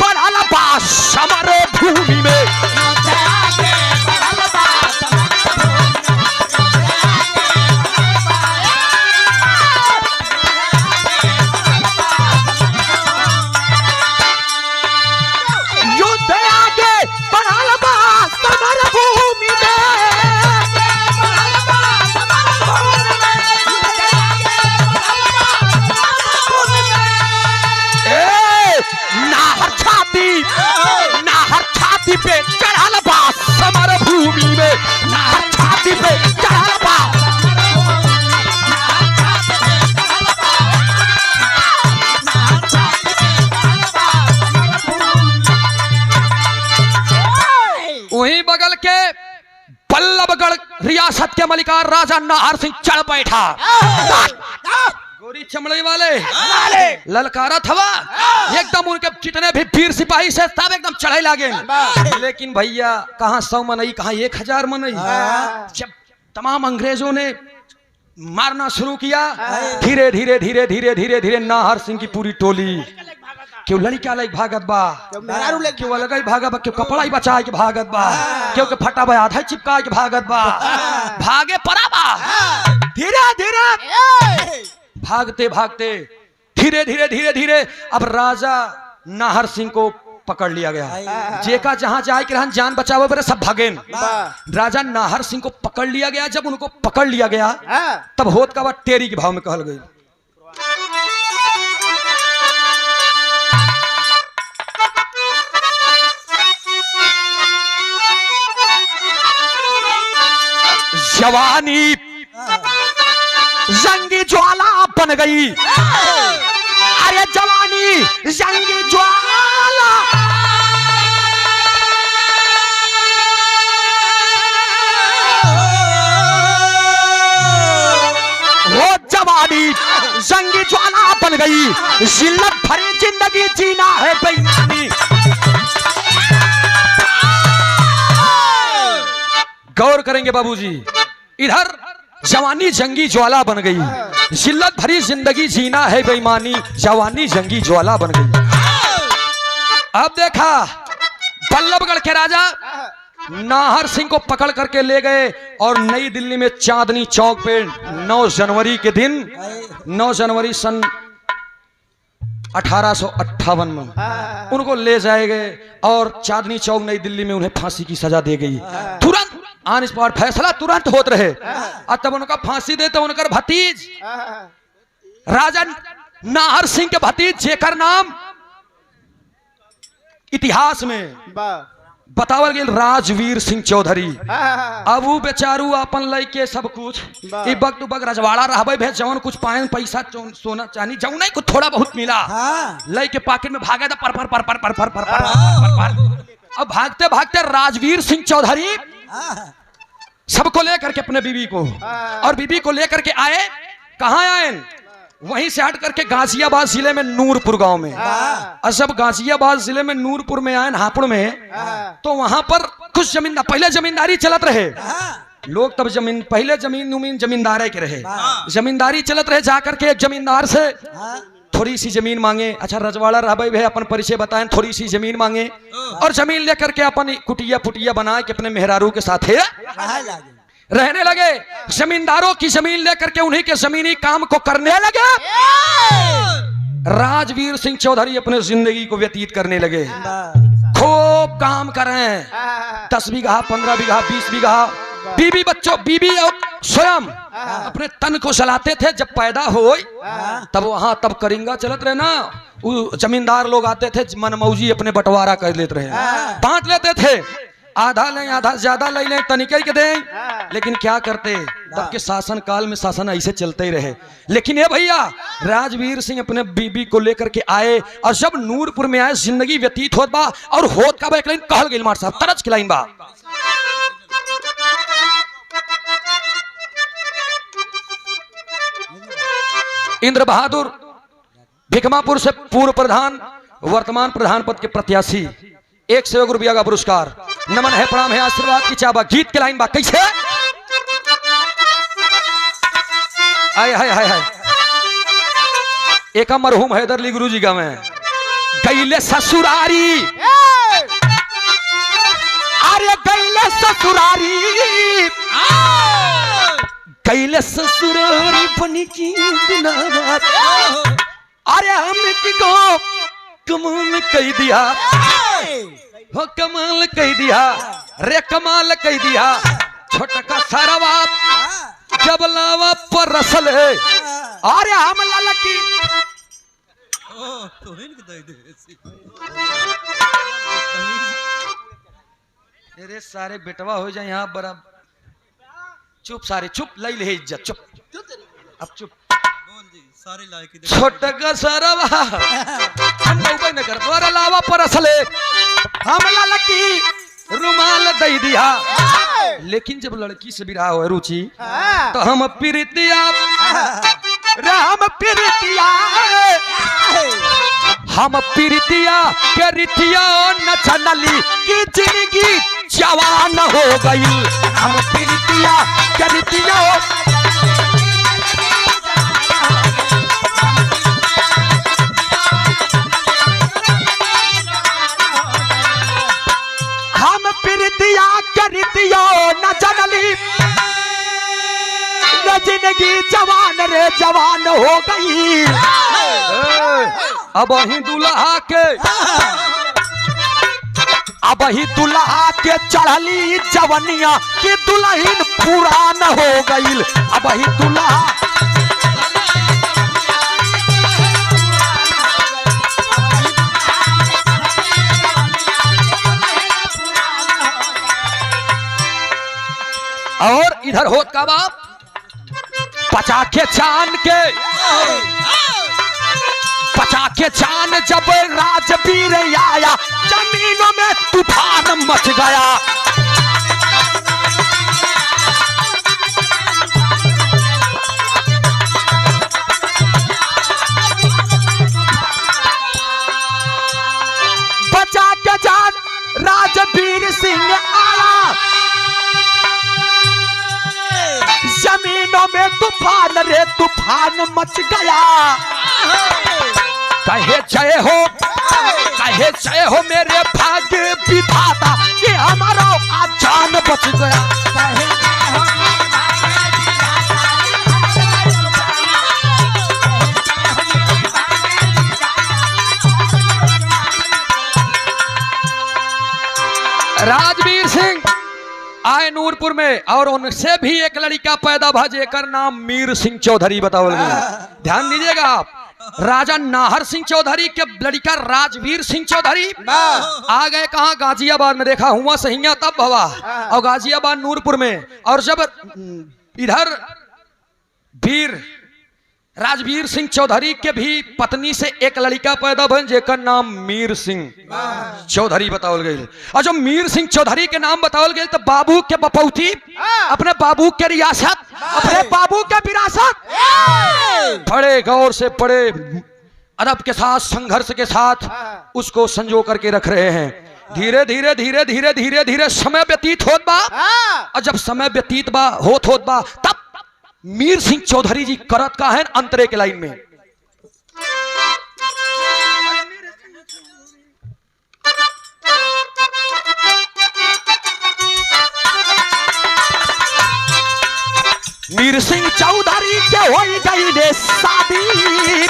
बढ़ा बा समर भूमि में, युद्ध आगे बढ़ा बा समर भूमि नाहर छाती पे चढ़ाल बा समर भूमि में, नाहर छाती पे चढ़ाल बा। वहीं बगल के बल्लभगढ़ रियासत के मलिकार राजा नाहर सिंह चढ़ बैठा, गोरी चमड़े वाले ललकारा थवा एकदम, उनके जितने भी वीर सिपाही से सब एकदम चढ़े लागे। लेकिन भैया कहाँ 100 मनई कहाँ 1000 मनई, जब तमाम अंग्रेजों ने मारना शुरू किया, धीरे धीरे धीरे धीरे धीरे धीरे नाहर सिंह की पूरी टोली, क्यों लड़का लाइक भागत बा, क्यों अलग ही भागत बा, क्यों कपड़ा ही बचा के भागत बा, क्यों के फटा बा आधा चिपका के भागत बा, भागे पड़ा बा। धीरे धीरे भागते भागते धीरे धीरे धीरे धीरे अब राजा नाहर सिंह को पकड़ लिया गया। जेका जहां जाए कि रहन जान बचावे बरे सब भागे। राजा नाहर सिंह को पकड़ लिया गया। जब उनको पकड़ लिया गया तब होत का बात टेरी के भाव में कहल गई। जवानी जंगी ज्वाला बन गई, अरे जवानी जंगी ज्वाला, वो जवानी जंगी ज्वाला बन गई, जिल्लत भरी जिंदगी जीना है बेईमानी। गौर करेंगे बाबूजी, इधर जवानी जंगी ज्वाला बन गई, जिल्लत भरी जिंदगी जीना है बेईमानी, जवानी जंगी ज्वाला बन गई। अब देखा बल्लभगढ़ के राजा नाहर सिंह को पकड़ करके ले गए और नई दिल्ली में चांदनी चौक पे 9 जनवरी के दिन, 9 जनवरी सन 1858 में उनको ले जाए गए और चांदनी चौक नई दिल्ली में उन्हें फांसी की सजा दे गई। तुरंत ऑन स्पॉट फैसला तुरंत होत रहे। और तब उनका फांसी दे तो उनका भतीज राजा नाहर सिंह के भतीज जेकर नाम इतिहास में बतावल गया राजवीर सिंह चौधरी। अब वो बेचारू अपन लइके सब कुछ ई वक्त बग रजवाड़ा रहबे भे, जवन कुछ पाए पैसा सोना चांदी जवन नहीं कुछ थोड़ा बहुत मिला लइके पॉकेट में भागा था पर पर पर पर पर पर पर पर। अब भागते भागते राजवीर सिंह चौधरी सबको लेकर के अपने बीबी को और बीबी को लेकर के आए। कहाँ आए? वहीं से हट करके गाजियाबाद जिले में नूरपुर गांव में। और जब गाजियाबाद जिले में नूरपुर में आए हापुड़ में, तो वहां पर कुछ जमीन पहले जमींदारी चलत रहे लोग, तब जमीन पहले जमींदारे के रहे, जमींदारी चलत रहे। जाकर के एक जमींदार से थोड़ी सी जमीन मांगे। अच्छा रजवाड़ा रहबे भे, अपन परिचय बताएं, थोड़ी सी जमीन मांगे और जमीन लेकर के अपन कुटिया पुटिया बना के अपने मेहरारू के साथ रहने लगे। जमींदारों की जमीन लेकर के उन्हीं के जमीनी काम को करने लगे। राजवीर सिंह चौधरी अपने जिंदगी को व्यतीत करने लगे, खूब काम कर रहे हैं। 10 बीघा 15 बीघा 20 बीघा बीबी बच्चों बीबी और स्वयं अपने तन को चलाते थे। जब पैदा हो तब वहां तब करिंगा चलत रहे ना, वो जमींदार लोग आते थे मनमौजी अपने बंटवारा कर लेते रहे, बांट लेते थे। आधा लें आधा ज्यादा ले लें तनिके के दें, लेकिन क्या करते तब के शासन काल में शासन ऐसे चलते ही रहे। लेकिन ये भैया राजवीर सिंह अपने बीबी को लेकर के आए और जब नूरपुर में आए जिंदगी व्यतीत होत बा और होत का बा एक लाइन कहल गइल मार साहब तरज की लाइन बा। इंद्र बहादुर भिकमापुर से पूर्व प्रधान वर्तमान प्रधान पद के प्रत्याशी 100 रुपया का पुरस्कार। नमन है प्रणाम है आशीर्वाद की चाबा। गीत के लाइन बा कैसे आय हाय हाय हाय। एक मरहूम हैदर अली गुरु जी का में गईले ससुरारी अरे गईले ससुरारी गईले ससुरारी बनी की दिनारात अरे हम की को कमाल कह दिया हो कमाल कह दिया रे कमाल कह दिया छोटका सारा बाप जब लावा पर रसल है अरे हम लाला की अरे सारे बेटवा हो जाए यहाँ बड़ा चुप सारे चुप लई ले इज्जत चुप अब चुप छोटका सारा बाप न कर तोरा लावा पर असले हम लाला की रुमाल दे दिया। लेकिन जब लड़की से विवाह हो रुचि तो हम प्रीतिया हम प्रीतिया के रितिया न चनली की जिंदगी जवान हो गई। हम प्रीतिया के रितिया न जनली जिंदगी जवान रे जवान हो गई। अब ही दुल्हा के चढ़ली जवनिया की दुल्हन पुरान हो गई। अब ही दुल्हा और इधर होत का बाप पचाखे चांद जब राजवीर आया जमीनों में तूफान मच गया। पचाखे चांद राजवीर सिंह आया जमीनों में तूफान रे तूफान मच गया। कहे जय हो मेरे भाग्य विधाता कि हमारा आज जान बच गया। राजवीर सिंह आए नूरपुर में और उनसे भी एक लड़का पैदा भा जेकर नाम मीर सिंह चौधरी बताओ। ध्यान दीजिएगा आप राजा नाहर सिंह चौधरी के लड़का राजवीर सिंह चौधरी आ गए कहा गाजियाबाद में। देखा हुआ सहिया तब भवा और गाजियाबाद नूरपुर में। और जब इधर वीर राजवीर सिंह चौधरी के भी पत्नी से एक लड़का पैदा भन जेकर नाम मीर सिंह चौधरी बतावल गई। और जब मीर सिंह चौधरी के नाम बतावल गई तो बाबू के बपौती अपने बाबू के रियासत अपने बाबू के विरासत बड़े गौर से बड़े अदब के साथ संघर्ष के साथ उसको संजो करके रख रहे हैं। धीरे धीरे धीरे धीरे धीरे धीरे समय व्यतीत होत बा। और जब समय व्यतीत बा होत बा तब मीर सिंह चौधरी जी करत का है अंतरे के लाइन में। मीर सिंह चौधरी के हो गई रे शादी।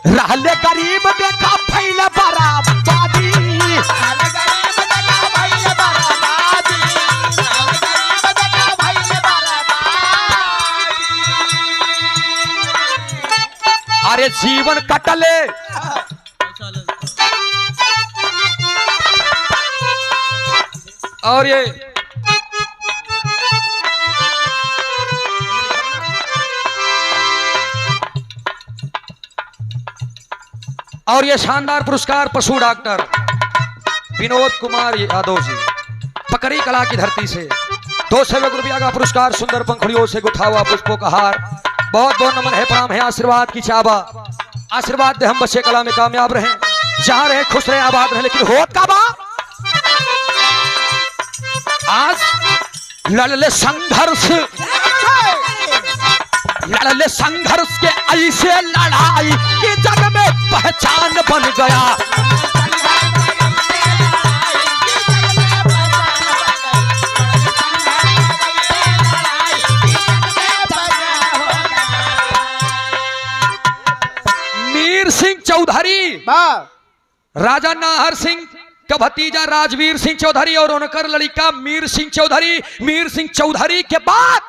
रहले गरीब देखा फैल बराबादी। अरे जीवन कटले और ये शानदार पुरस्कार पशु डॉक्टर विनोद कुमार यादव जी, पकड़ी कला की धरती से 200 रुपया का पुरस्कार, सुंदर पंखुड़ियों से गुथा हुआ पुष्पों का हार। बहुत बहुत नमन है, प्रणाम है, आशीर्वाद की चाबा। आशीर्वाद दे हम बच्चे कला में कामयाब रहें, जहां रहे खुश रहे आबाद रहे। लेकिन होत का बा आज लड़ले संघर्ष के ऐसे लड़ाई कि जग में पहचान बन गया। मीर सिंह चौधरी, राजा नाहर सिंह का भतीजा राजवीर सिंह चौधरी और उनकर लड़का मीर सिंह चौधरी। मीर सिंह चौधरी के बाद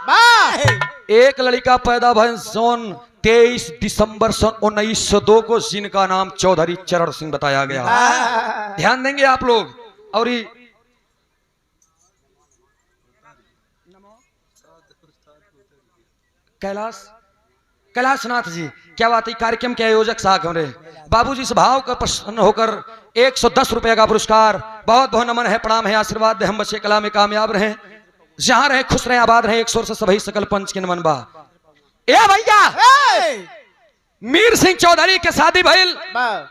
एक लड़का पैदा भय सन 23 दिसंबर सन 1902 को, जिनका नाम चौधरी चरण सिंह बताया गया। ध्यान देंगे आप लोग। और कैलाशनाथ जी, क्या बात है, कार्यक्रम के आयोजक साहब हमारे बाबूजी से भाव का प्रसन्न होकर 110 रुपए का पुरस्कार। बहुत बहुत नमन है, प्रणाम है, आशीर्वाद दे हम बच्चे कला में कामयाब रहे, जहां रहे खुश रहे आबाद रहे। 100 से सभी सकल पंच के नमन बा। ए भैया, मीर सिंह चौधरी के शादी भइल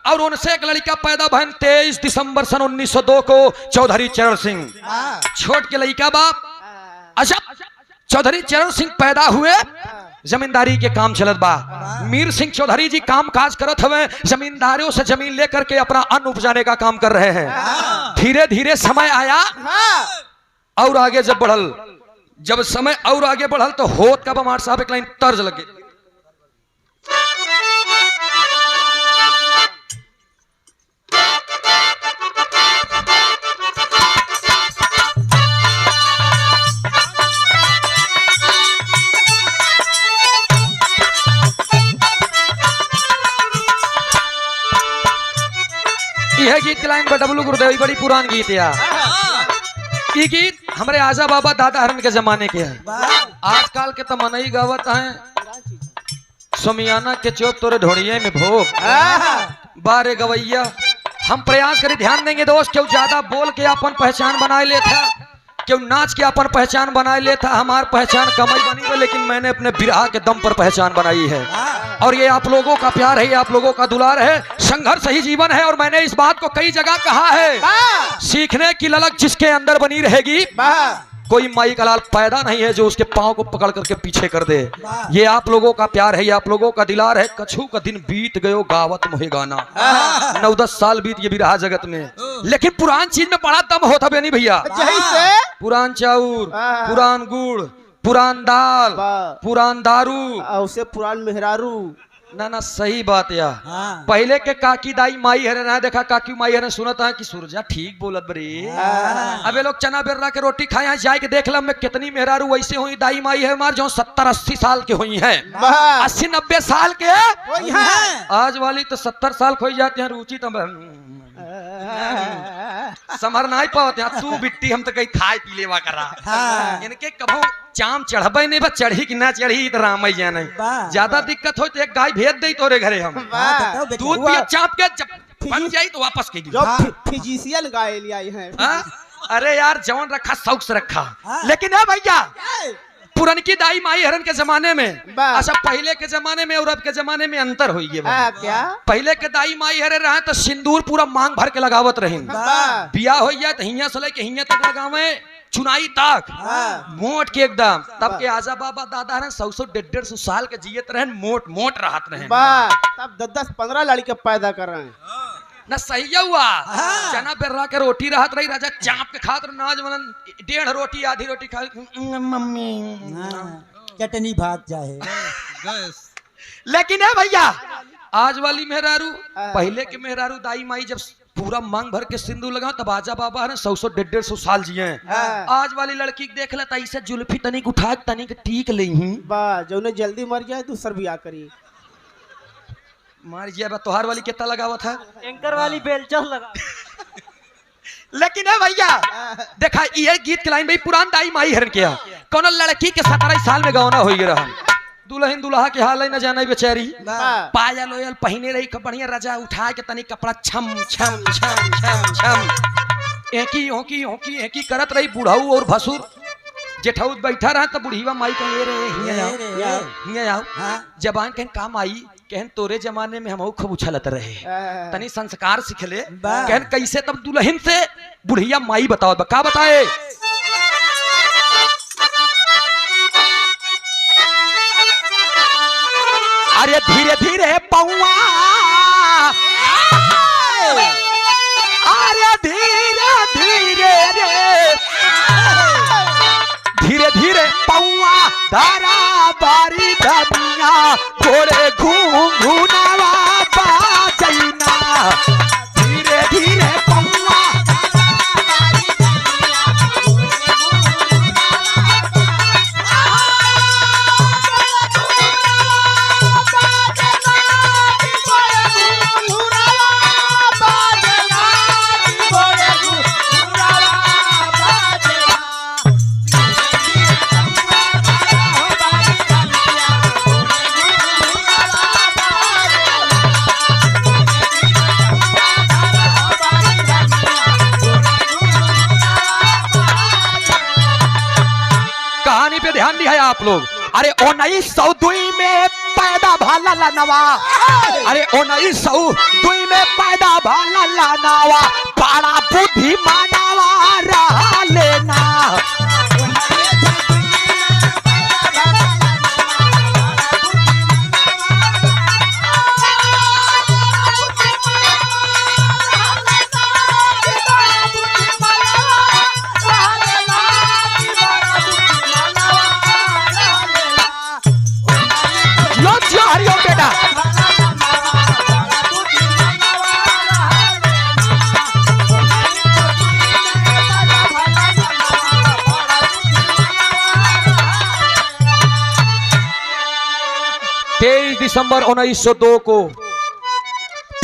और उनसे एक लड़का पैदा भइल 23 दिसंबर सन 1902 को, चौधरी चरण सिंह। छोट के लड़का बाप। अच्छा, चौधरी चरण सिंह पैदा हुए, जमींदारी के काम चलत बा। मीर सिंह चौधरी जी काम काज करत हवे, जमींदारों से जमीन लेकर के अपना अन्न उपजाने का काम कर रहे हैं। धीरे धीरे समय आया और आगे जब बढ़ल, जब समय और आगे बढ़ल तो होत का बमार साहब एक लाइन तर्ज लगे। यह गीत की लाइन डब्लू गुरुदेव, बड़ी पुरान गीत है। ये गीत हमारे आजा बाबा दादा हरन के जमाने के है। आजकल के तो मनई गावत हैं सोमियाना के चौप तोरे ढोड़िए में भोग बारे गवैया। हम प्रयास करें, ध्यान देंगे दोस्त, क्यों ज्यादा बोल के अपन पहचान बनाए लेता, क्यों नाच के अपन पहचान बनाए लेता। हमार पहचान कमई बनी है, लेकिन मैंने अपने बिरहा के दम पर पहचान बनाई है। और ये आप लोगों का प्यार है, ये आप लोगों का दुलार है, संघर्ष ही जीवन है। और मैंने इस बात को कई जगह कहा है, सीखने की ललक जिसके अंदर बनी रहेगी, कोई माई का लाल पैदा नहीं है जो उसके पांव को पकड़ करके पीछे कर दे। ये आप लोगों का प्यार है, ये आप लोगों का दिलार है। कछु का दिन बीत गयो गावत मोहे गाना, 9-10 साल बीत ये बिरहा जगत में, लेकिन पुरान चीज में बड़ा दम होता है नहीं भैया। पुरान चाउर, पुरान गुड़, पुरान दाल, पुरान दारू, उसे पुरान मेहरारू। ना सही बात या। पहले के काकी दाई माई हरे ना देखा, काकी माई हरे सुनत है कि सूरजा ठीक बोलत बरे। अबे लोग चना बेर्रा के रोटी खाए हैं, जाए के देख ला मैं कितनी मेहरारू वैसे हुई दाई माई है हमार, जो 70-80 साल के हुई है, 80-90 साल के। आज वाली तो 70 साल खोई जाती है, रुचि तो समर नहीं पावत है। तू बिट्टी हम तो कहीं खाए पी लेवा करा, इनके कभो चाम चढ़बे नहीं, बस चढ़ी कि ना चढ़ी तो राम जाने। ज्यादा दिक्कत हो तो एक गाय भेज दे तोरे घरे, हम दूध पिए चाप के, जब बन जाई तो वापस के फिजिशियन गाय ले आई है। अरे यार जवान रखा, शौक से रखा। लेकिन है भैया, पुरनकी दाई माई हरन के जमाने में, अच्छा पहले के जमाने में और अब के जमाने में अंतर हुई है। क्या? पहले के दाई माई हरे रहे तो सिंदूर पूरा मांग भर के लगावत रही, बियाह हो जाए तो हिया से लेके हिया तक लगावे, चुनाई तक मोट के एकदम। तब के आजा बाबा दादा रहे 100-150 साल के जियत रहे, मोट मोट रहत रहे। तब 10-15 लड़के पैदा कर रहे हैं ना, सही हुआ। चना बेर्रा के रोटी रहत रही, राजा चाप के खात नाज मनन 1.5 रोटी आधी रोटी खा, मम्मी चटनी भात चाहे। लेकिन है भैया, आज वाली मेहरारू, पहले के मेहरारू दाई माई जब पूरा मांग भर के सिंदूर लगा तब आजा बाबा ने 100-150 साल जिए। आज वाली लड़की देख लेता ऐसे जुल्फी तनिक उठा तनिक टीक ले, जो जल्दी मर जाए दूसर बियाह करी। मार जी अब तोहार वाली कितना लगावा था एंकर वाली बेलचस लगा। लेकिन है भैया देखा ये गीत के लाइन भाई पुरान दाई माई हरन किया कौन लड़की के 17 साल में गौना हो रहा दुल्हन दुल्हा के हाल न जाना बेचारी पायल ओयल पहने रही बढ़िया रजा उठा के तनी कपड़ा छम छम छम छम छम एकी ओकी ओकी एकी करत रही बुढ़ऊ और भसुर जेठऊ बैठा रहा तो बुढ़ीवा माई कहे रे हिया आओ जबान कहन काम आई कहन तोरे जमाने में हम खूब उछलत रहे तनी संस्कार सिखले कहन कैसे तब दुल्हन से बुढ़िया माई बताओ का बताए अरे धीरे धीरे पौआ अरे धीरे धीरे रे धीरे धीरे पौआ धारा बारी धनिया गोरे घूंघूनावा बाजैना धीरे धीरे पौआ ध्यान दिया है आप लोग। अरे 1902 में पैदा भाला लानवा अरे 1902 में पैदा भाला लानवा बड़ा बुद्धि मानवा रहा लेना हरिओम बेटा दिसंबर 1902 को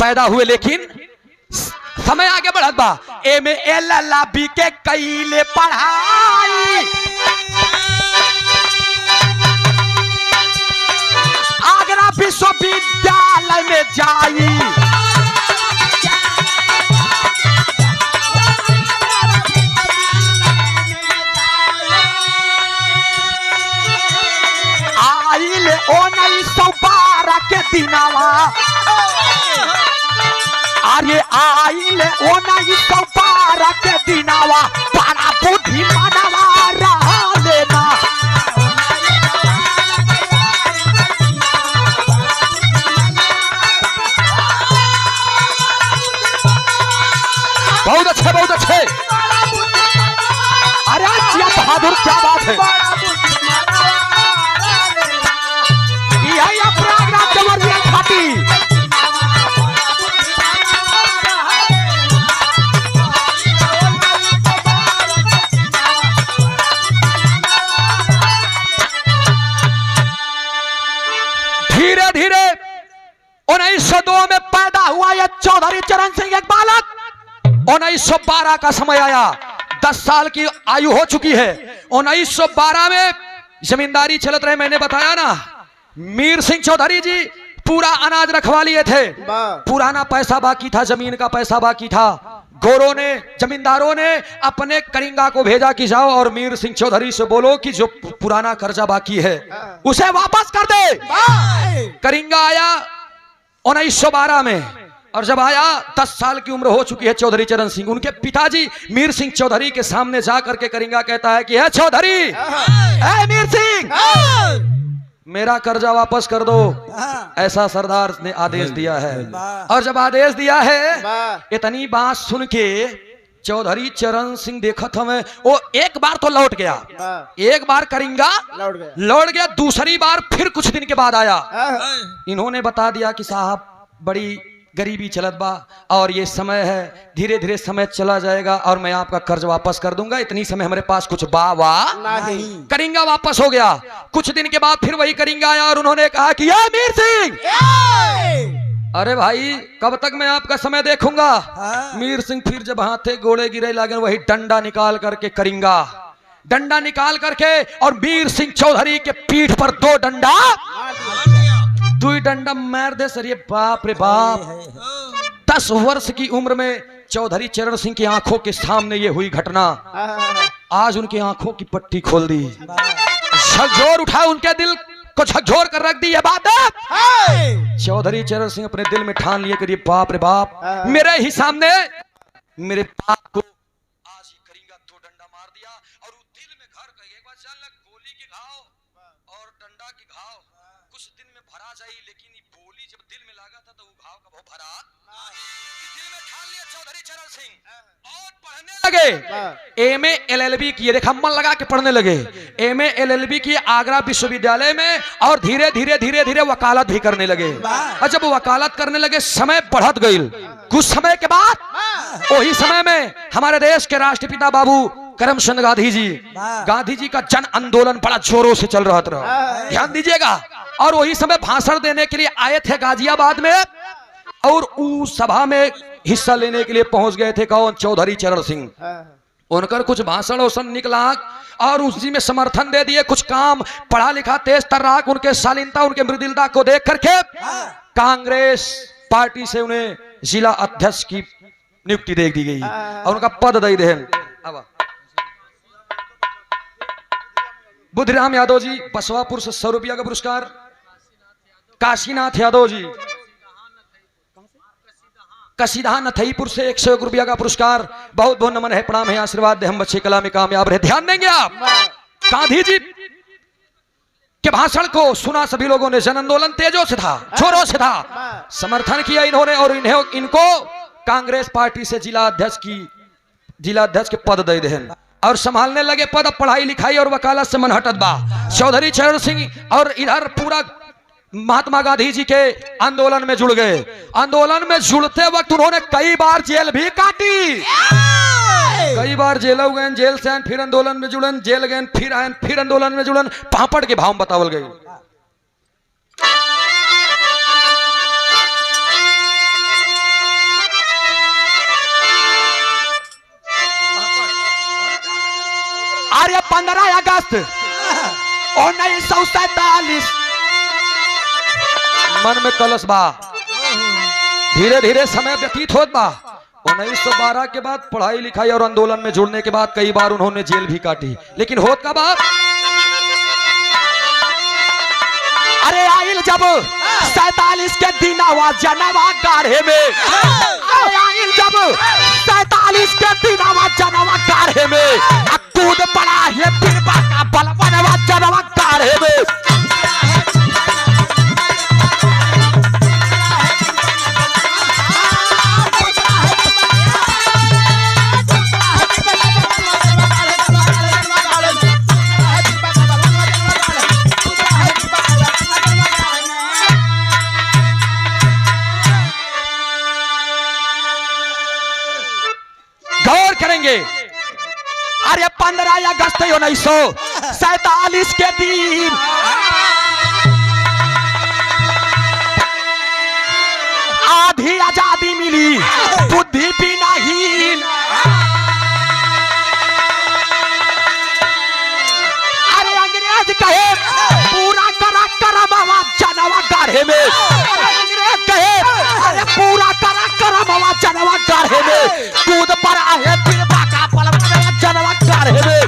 पैदा हुए लेकिन समय आगे बढ़त बा एमे एलएलबी के कैले पढ़ाई आगरा विश्वविद्यालय में जाई आइल 1912 के दिनावा अरे आइल 1912 के दिनावा बड़ा बुद्धि मानवा रहा लेना बहुत अच्छे बहुत अच्छे अरे जिया बहादुर क्या बात है यही प्रयागराज जबरदस्ती खाती धीरे धीरे 1902 में पैदा हुआ यह चौधरी चरण सिंह एक बालक 1912 का समय आया 10 साल की आयु हो चुकी है 1912 में जमींदारी चलत रहे मैंने बताया ना मीर सिंह चौधरी जी पूरा अनाज रखवा लिए थे पुराना पैसा बाकी था जमीन का पैसा बाकी था गोरों ने जमींदारों ने अपने करिंगा को भेजा कि जाओ और मीर सिंह चौधरी से बोलो कि जो पुराना कर्जा बाकी है उसे वापस कर दे करिंगा आया 1912 में और जब आया 10 साल की उम्र हो चुकी है चौधरी चरण सिंह उनके पिताजी मीर सिंह चौधरी के सामने जा करके करिंगा कहता है कि है चौधरी है मीर सिंह मेरा कर्जा वापस कर दो ऐसा सरदार ने आदेश दिया है और जब आदेश दिया है इतनी बात सुन के चौधरी चरण सिंह देखत हमें वो एक बार तो लौट गया एक बार करिंगा लौट गया दूसरी बार फिर कुछ दिन के बाद आया इन्होंने बता दिया कि साहब बड़ी गरीबी चलत बा और ये समय है धीरे धीरे समय चला जाएगा और मैं आपका कर्ज वापस कर दूंगा इतनी समय हमारे पास कुछ बावा नहीं करिंगा वापस हो गया कुछ दिन के बाद फिर वही करिंगा आया और उन्होंने कहा कि ये मीर सिंह अरे भाई कब तक मैं आपका समय देखूंगा। हाँ। मीर सिंह फिर जब हाथे गोले गिरे लगे वही डंडा निकाल करके करेंगा, डंडा निकाल करके और वीर सिंह चौधरी के पीठ पर 2 डंडा, 2 डंडा मार दे सर। ये बाप रे बाप, 10 वर्ष की उम्र में चौधरी चरण सिंह की आंखों के सामने ये हुई घटना आज उनकी आंखों की पट्टी खोल दी, झकझोर उठा, उनके दिल को झकझोर कर रख दी। ये बात है चौधरी चरण सिंह अपने दिल में ठान लिए कि ये बाप रे बाप, मेरे ही सामने मेरे बाप को आज ही करेंगा। 2 डंडा मार दिया और वो दिल में घर कर एक बार चल गोली के घाव और डंडा के घाव कुछ दिन में भरा जाए, लेकिन ये गोली जब दिल में लगा था तो वो घाव कब भरा, दिल में ठान लिया चौधरी चरण सिंह और पढ़ने लगे। एमए एलएलबी किए, देखा मन लगा के पढ़ने लगे। एमए एलएलबी किए आगरा विश्वविद्यालय में और धीरे धीरे धीरे धीरे वकालत भी करने लगे। और जब वकालत करने लगे समय बढ़त गई। कुछ समय के बाद वही समय में हमारे देश के राष्ट्रपिता बाबू करमचंद गांधी जी का जन आंदोलन बड़ा जोरों से चल रहा था, ध्यान दीजिएगा। और वही समय भाषण देने के लिए आए थे गाजियाबाद में और उस सभा में हिस्सा लेने के लिए पहुंच गए थे कौन, चौधरी चरण सिंह। उनकर कुछ भाषण वसन निकला और उसी में समर्थन दे दिए। कुछ काम पढ़ा लिखा तेज तर्राक, उनके शालीनता उनके मृदुलता को देख करके कांग्रेस पार्टी से उन्हें जिला अध्यक्ष की नियुक्ति दे दी गई और उनका पद दे दे। बुद्धिराम यादव जी बसवापुर से 100 रुपया का पुरस्कार, काशीनाथ यादव जी कसीदा नथईपुर से 101 रुपया का पुरस्कार, बहुत बहुत नमन है, प्रणाम है, आशीर्वाद दे हम बच्चे कला में कामयाब रहे। ध्यान देंगे आप, गांधी जी के भाषण को सुना सभी लोगों ने, जन आंदोलन तेजों से था, जोरों से था, समर्थन किया इन्होंने और इनको कांग्रेस पार्टी से जिला अध्यक्ष के पद दे दे और संभालने लगे पद। अब पढ़ाई लिखाई और वकालत से मन हटत बा चौधरी चरण सिंह और इधर पूरा महात्मा गांधी जी के आंदोलन में जुड़ गए। आंदोलन में जुड़ते वक्त उन्होंने कई बार जेल भी काटी, कई बार जेल गए, जेल से आए फिर आंदोलन में जुड़न, जेल गए फिर आए फिर आंदोलन में जुड़न, पापड़ के भाव बतावल गए। अरे 15 अगस्त 1947 मन में कलश बा, धीरे धीरे समय व्यतीत होत बा। 1912 के बाद पढ़ाई लिखाई और आंदोलन में जुड़ने के बाद कई बार उन्होंने जेल भी काटी, लेकिन होत का बात, अरे आइल जब 47 के दिन आवाज जनवा गाढ़े में, आइल जब 47 के दिन आवाज जनवा गाढ़े में, कूद पड़ा है फिर बाका बलवनवा जनवा गाढ़े में। अरे 15 अगस्त 1947 के दिन आधी आजादी मिली, बुद्धि भी नहीं, अरे अंग्रेज कहे पूरा करा करमवा जनवा गाढ़े में, अंग्रेज कहे अरे पूरा करा करमवा जनवा गाढ़े में, कूद पर आए फिर बाका पलवनवा जनवा गाढ़े में।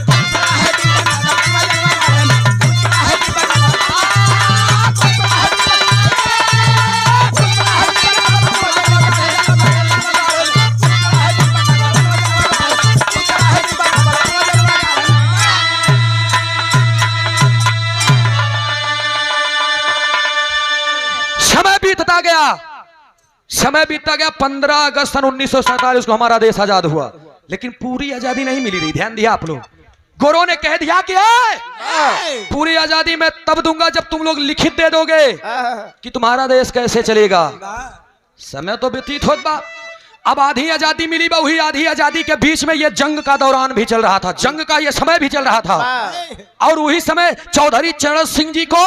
समय बीतता गया 15 अगस्त सन 1947 को हमारा देश आजाद हुआ, लेकिन पूरी आजादी नहीं मिली रही। ध्यान दिया आप लोग, गोरों ने कह दिया कि पूरी आजादी मैं तब दूंगा जब तुम लोग लिखित दे दोगे कि तुम्हारा देश कैसे चलेगा। समय तो व्यतीत होत बा, अब आधी आजादी मिली बा, वही आधी आजादी के बीच में ये जंग का दौरान भी चल रहा था, जंग का ये समय भी चल रहा था। और वही समय चौधरी चरण सिंह जी को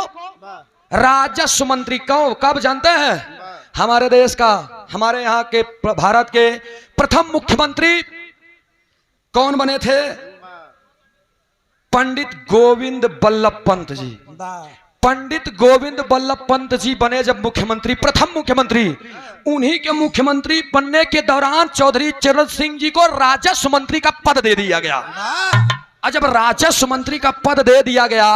राजस्व मंत्री कब जानते हैं? हमारे देश का, हमारे यहाँ के भारत के प्रथम मुख्यमंत्री कौन बने थे? पंडित गोविंद बल्लभ पंत जी। वाह। पंडित गोविंद बल्लभ पंत जी बने जब मुख्यमंत्री, प्रथम मुख्यमंत्री, उन्हीं के मुख्यमंत्री बनने के दौरान चौधरी चरण सिंह जी को राजस्व मंत्री का पद दे दिया गया। और जब राजस्व मंत्री का पद दे दिया गया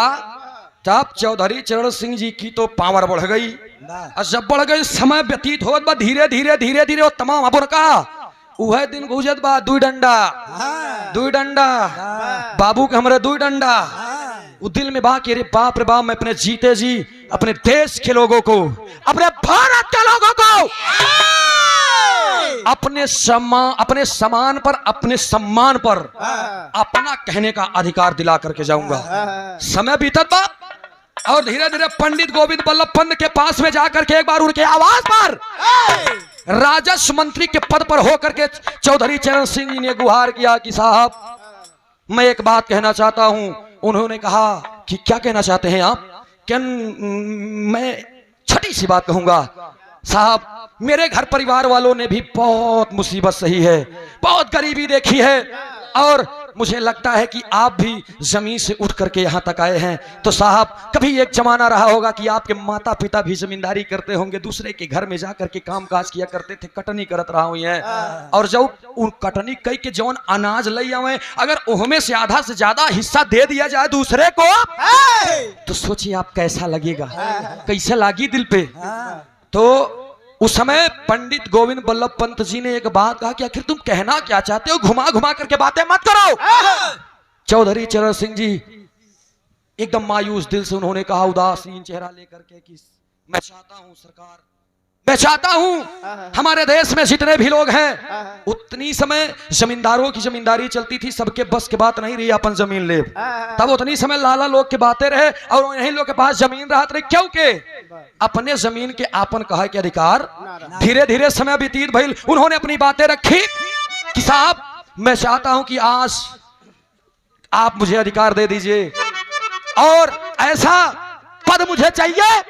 तब चौधरी चरण सिंह जी की तो पावर बढ़ गई। और जब बढ़ गई, समय व्यतीत हो बा, धीरे धीरे धीरे धीरे वो तमाम अब का वह दिन गुजरत बा, दुई डंडा बाबू के हमारे दुई डंडा। वो दिल में बा कि अरे बाप रे बाप, मैं अपने जीते जी अपने देश के लोगों को, अपने भारत के लोगों को अपने सम्मान पर अपना कहने का अधिकार दिला करके जाऊंगा। समय बीतत बा और धीरे धीरे पंडित गोविंद बल्लभ पंत के पास में जाकर के एक बार उनके आवाज पर राजस्व मंत्री के पद पर होकर के चौधरी चरण सिंह जी ने गुहार किया कि साहब मैं एक बात कहना चाहता हूं। उन्होंने कहा कि क्या कहना चाहते हैं आप? क्या? मैं छोटी सी बात कहूंगा साहब, मेरे घर परिवार वालों ने भी बहुत मुसीबत सही है, बहुत गरीबी देखी है, और मुझे लगता है कि आप भी जमीन से उठ करके यहाँ तक आए हैं। तो साहब कभी एक जमाना रहा होगा कि आपके माता पिता भी जमींदारी करते होंगे, दूसरे के घर में जाकर के काम काज किया करते थे, कटनी करत रहा हुई है, और जब उन कटनी कई के जौन अनाज ले आवे, अगर उनमें से आधा से ज्यादा हिस्सा दे दिया जाए दूसरे को, तो सोचिए आप कैसा लगेगा, कैसे लागी दिल पे। तो उस समय पंडित गोविंद बल्लभ पंत जी ने एक बात कहा कि आखिर तुम कहना क्या चाहते हो, घुमा घुमा करके बातें मत करो। चौधरी चरण सिंह जी एकदम मायूस दिल से उन्होंने कहा, उदासीन चेहरा लेकर के, कि मैं चाहता हूं सरकार, मैं चाहता हूं हमारे देश में जितने भी लोग हैं, उतनी समय जमींदारों की जमींदारी चलती थी, सबके बस के बात नहीं रही अपन जमीन ले, तब उतनी समय लाला लोग के बातें रहे और यही लोग के पास जमीन रहत रही, क्योंकि अपने जमीन के आपन कहा के अधिकार। धीरे धीरे समय व्यतीत भइल, उन्होंने अपनी बातें रखी कि साहब मैं चाहता हूं कि आज आप मुझे अधिकार दे दीजिए और ऐसा पद मुझे चाहिए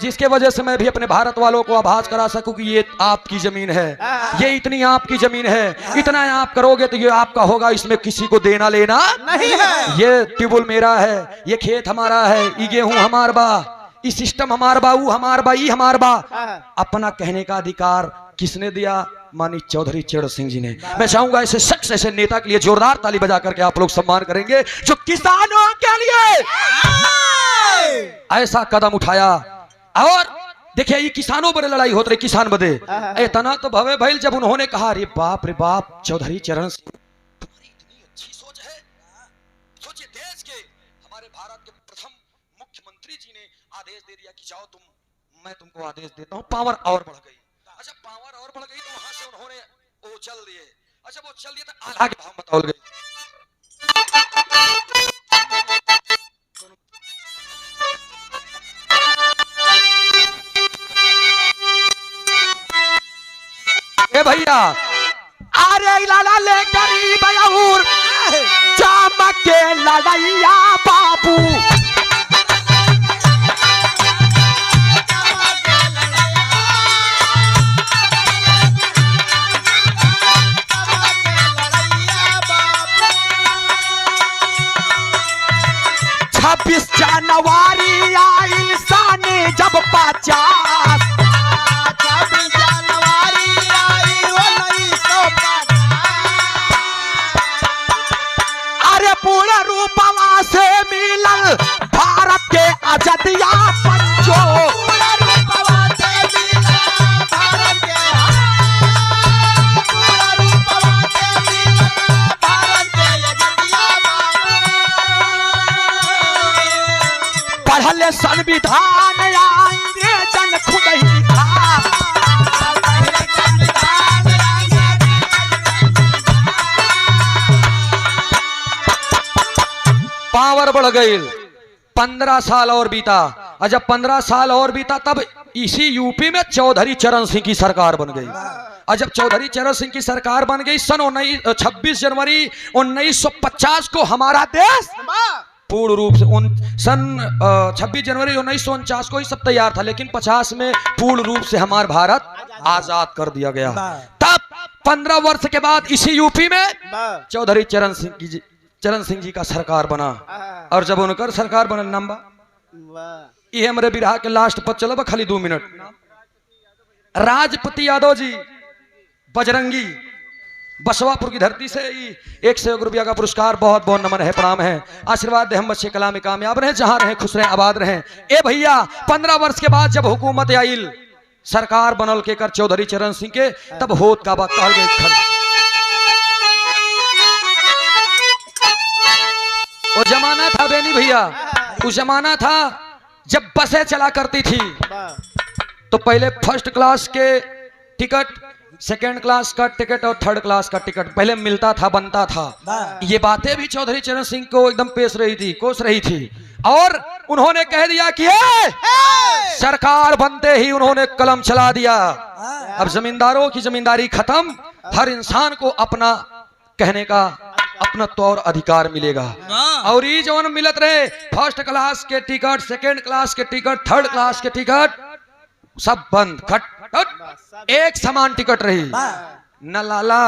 जिसके वजह से मैं भी अपने भारत वालों को आभास करा सकूं कि ये आपकी जमीन है, ये इतनी आपकी जमीन है, इतना आप करोगे तो ये आपका होगा, इसमें किसी को देना लेना नहीं है, ये ट्यूबवेल मेरा है, ये खेत हमारा है, ये गेहूं हमार बा, ये सिस्टम हमार बा, वो हमार बा, ये हमार बा। अपना कहने का अधिकार किसने दिया? मानी चौधरी चरण सिंह जी ने। मैं चाहूंगा ऐसे शख्स, ऐसे नेता के लिए जोरदार ताली बजा करके आप लोग सम्मान करेंगे जो किसानों के लिए ऐसा कदम उठाया। और देखिए ये किसानों बड़े लड़ाई होती रही, किसान बदे इतना तो भवे भइल जब उन्होंने कहा रे बाप चौधरी चरण सिंह तुम्हारी इतनी अच्छी सोच है, सोचिए देश के हमारे भारत के प्रथम मुख्यमंत्री जी ने आदेश दे दिया कि जाओ तुम, मैं तुमको आदेश देता हूं। पावर और बढ़ गई। अच्छा पावर और बढ़ गई तो वहां से उन्होंने वो चल दिए। अच्छा वो चल दिए तो आला के भाव बताओ गए। ए भैया अरे लाला ले गरीब और चमक के लड़ैया बाबू, जनवरी आइल साने जब 50, 26 जनवरी आई 1950। अरे पूर्ण रूपवा से मिलल भारत के आजादिया पंचो, पूर्ण रूपवा से मिलल भारत के, पूर्ण रूपवा से मिलल भारत के आजादिया। पढ़ल संविधान अंग्रेजन खुद ही था, पावर बढ़ गई। 15 साल और बीता, और जब 15 साल और बीता तब इसी यूपी में चौधरी चरण सिंह की सरकार बन गई। और जब चौधरी चरण सिंह की सरकार बन गई सन 26 जनवरी 1950 को हमारा देश पूर्ण रूप से सन 26 जनवरी 1949 को ही सब तैयार था, लेकिन 50 में पूर्ण रूप से हमारा भारत आजाद कर दिया गया। तब 15 वर्ष के बाद इसी यूपी में चौधरी चरण सिंह जी का सरकार बना, और जब उनकर सरकार बनल नंबा ये हमारे बिरहा के लास्ट पर चलो खाली 2 मिनट। राजपति यादव जी बजरंगी बसवापुर की धरती से 101 रुपया का पुरस्कार, बहुत बहुत नमन है, प्रणाम है, आशीर्वाद दे हम बच्चे कला में कामयाब रहे, जहां रहे खुश रहे, आबाद रहे। ए भैया 15 वर्ष के बाद जब हुकूमत आइल, सरकार बनल के कर चौधरी चरण सिंह के, तब होत का बात कहल गई खन। वो जमाना था बेनी भैया, वो जमाना था जब बसें चला करती थी, तो पहले फर्स्ट क्लास के टिकट, सेकेंड क्लास का टिकट और थर्ड क्लास का टिकट पहले मिलता था, बनता था। ये बातें भी चौधरी चरण सिंह को एकदम पेश रही थी, कोस रही थी, और उन्होंने कह दिया कि सरकार बनते ही उन्होंने कलम चला दिया, अब जमींदारों की जमींदारी खत्म, हर इंसान को अपना कहने का अपना तौर अधिकार मिलेगा। और ये जो मिलत रहे फर्स्ट क्लास के टिकट, सेकेंड क्लास के टिकट, थर्ड क्लास के टिकट, सब बंद, खट एक समान टिकट रही, न लाला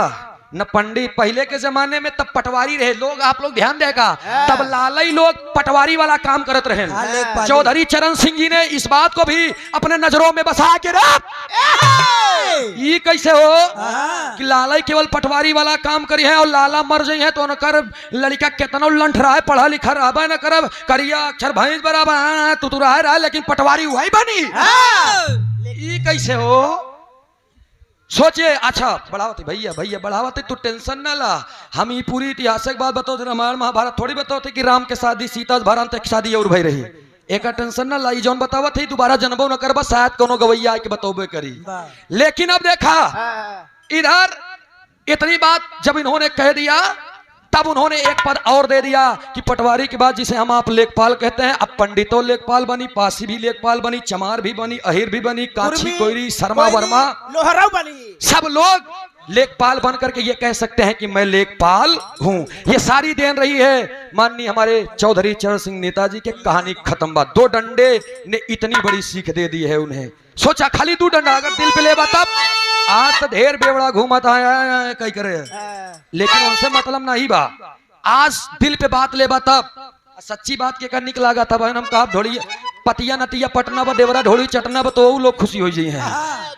न पंडित। पहले के जमाने में तब पटवारी रहे लोग, आप लोग ध्यान देगा, तब लाला ही लोग पटवारी वाला काम करत रहे। चौधरी चरण सिंह जी ने इस बात को भी अपने नजरों में बसा के रख, ये कैसे हो कि लाला ही केवल पटवारी वाला काम करी है, और लाला मर जाई है तो उनकर लड़का कितना लंठ रहा है, पढ़ा लिखा रहा न करब, करिया अक्षर भैंस बराबर तुतुरा रहा, लेकिन पटवारी वही बनी, ये कैसे हो? सोचिए। अच्छा बढ़ावते भैया भैया बढ़ावते, तू टेंशन ना ला, हम ये पूरी ऐतिहासिक बात बताओ, रामायण महाभारत थोड़ी बताओ थे कि राम के शादी सीता भरत की शादी और भई रही, एक टेंशन ना ला, जौन बतावा थे दोबारा जनबो न करबा, शायद कोनो गवैया आके बतौबे करी। लेकिन अब देखा इधर इतनी बात जब इन्होंने कह दिया, तब उन्होंने एक पद और दे दिया कि पटवारी के बाद जिसे हम आप लेखपाल कहते हैं, अब पंडितों लेखपाल बनी, पासी भी लेखपाल बनी, चमार भी बनी, अहिर भी बनी, काछी कोयरी शर्मा वर्मा लोहरा बनी, सब लोग लेखपाल बन करके ये कह सकते हैं कि मैं लेखपाल हूं। ये सारी देन रही है माननीय हमारे चौधरी चरण सिंह नेताजी के। कहानी खत्म बात, 2 डंडे ने इतनी बड़ी सीख दे दी है उन्हें। सोचा खाली 2 डंडा अगर दिल पे ले तब, आज तो ढेर बेवड़ा घूमता है कई करे, लेकिन उनसे मतलब नहीं बा, आज दिल पे बात ले तब सच्ची बात के करने लगा तब हम कहा ढोड़ी पतिया नतिया पटना व देवरा ढोड़ी चटना व तो लोग खुशी हो जाए हैं।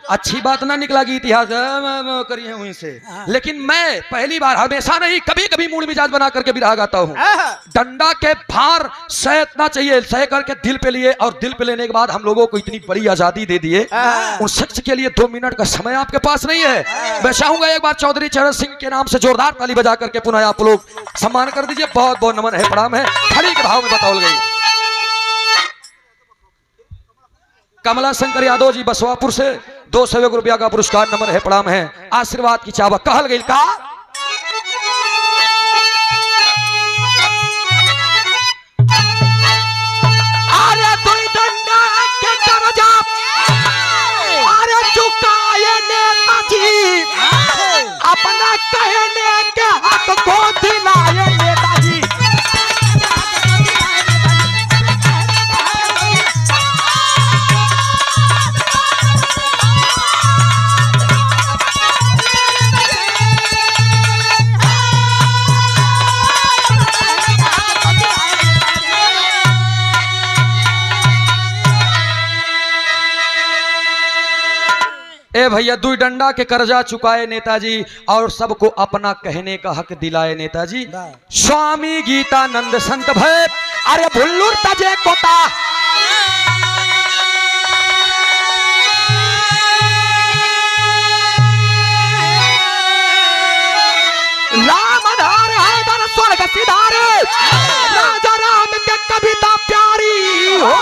अच्छी बात ना निकला कि इतिहास करी है वहीं से, लेकिन मैं पहली बार, हमेशा नहीं कभी कभी मूड मिजाज बना करके बिरहा गाता हूँ। डंडा के भार सहना चाहिए, सह करके दिल पे लिए, और दिल पे लेने के बाद हम लोगों को इतनी बड़ी आजादी दे दिए, उन शख्स के लिए 2 मिनट का समय आपके पास नहीं है। मैं चाहूंगा एक बार चौधरी चरण सिंह के नाम से जोरदार ताली बजा करके पुनः आप लोग सम्मान कर दीजिए। बहुत बहुत नमन है, प्रणाम है, खड़ी के भाव में बताओ गई। कमला शंकर यादव जी बसवापुर से 201 रुपया का पुरस्कार, नमन है, प्रणाम है, आशीर्वाद की चावक कहल गई का। अरे दुई डंडा के करजा अरे चुकाए नेताजी, अपना कहने के हक को दिलाए नेताजी। ए भैया 2 डंडा के कर्जा चुकाए नेताजी, और सबको अपना कहने का हक दिलाए नेताजी। स्वामी गीतानंद संत भय अरे भुल्लुर तजे कोता, राम धार हैदर स्वर्ग सिधारे, राजा राम के कविता प्यारी हो।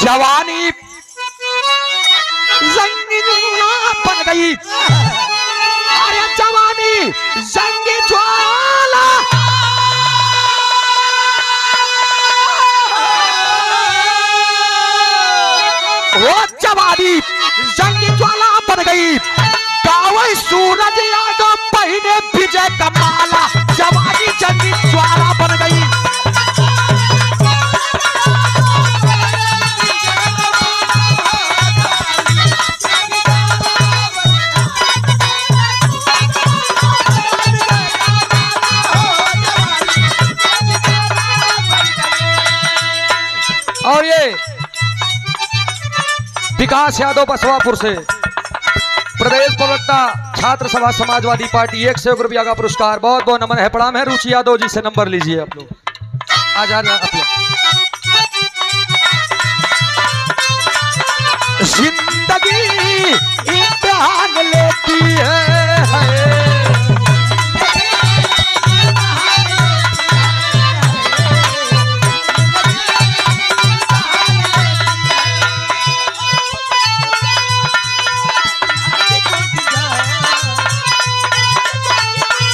जवानी जंगी बन गई, अरे जवानी जंगी ज्वाला, वो जवानी जंगी ज्वाला बन गई, गावे सूरज प्रदेश यादव पहिने विजय कमाला, जवानी जंगी ज्वाला बन गई। और ये विकास यादव बसवापुर से प्रदेश प्रवक्ता छात्र सभा समाजवादी पार्टी 100 रुपया का पुरस्कार, बहुत बहुत नमन है, प्रणाम है। रुचि यादव जी से नंबर लीजिए आप लोग, आ जाना आप लोग। जिंदगी इम्तिहान लेती है।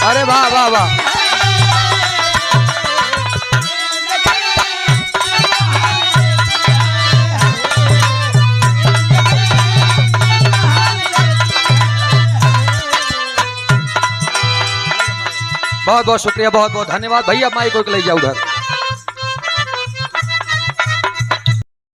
अरे वाह वाह वाह, बहुत बहुत शुक्रिया, बहुत बहुत धन्यवाद भैया। माइक को ले जाओ उधर।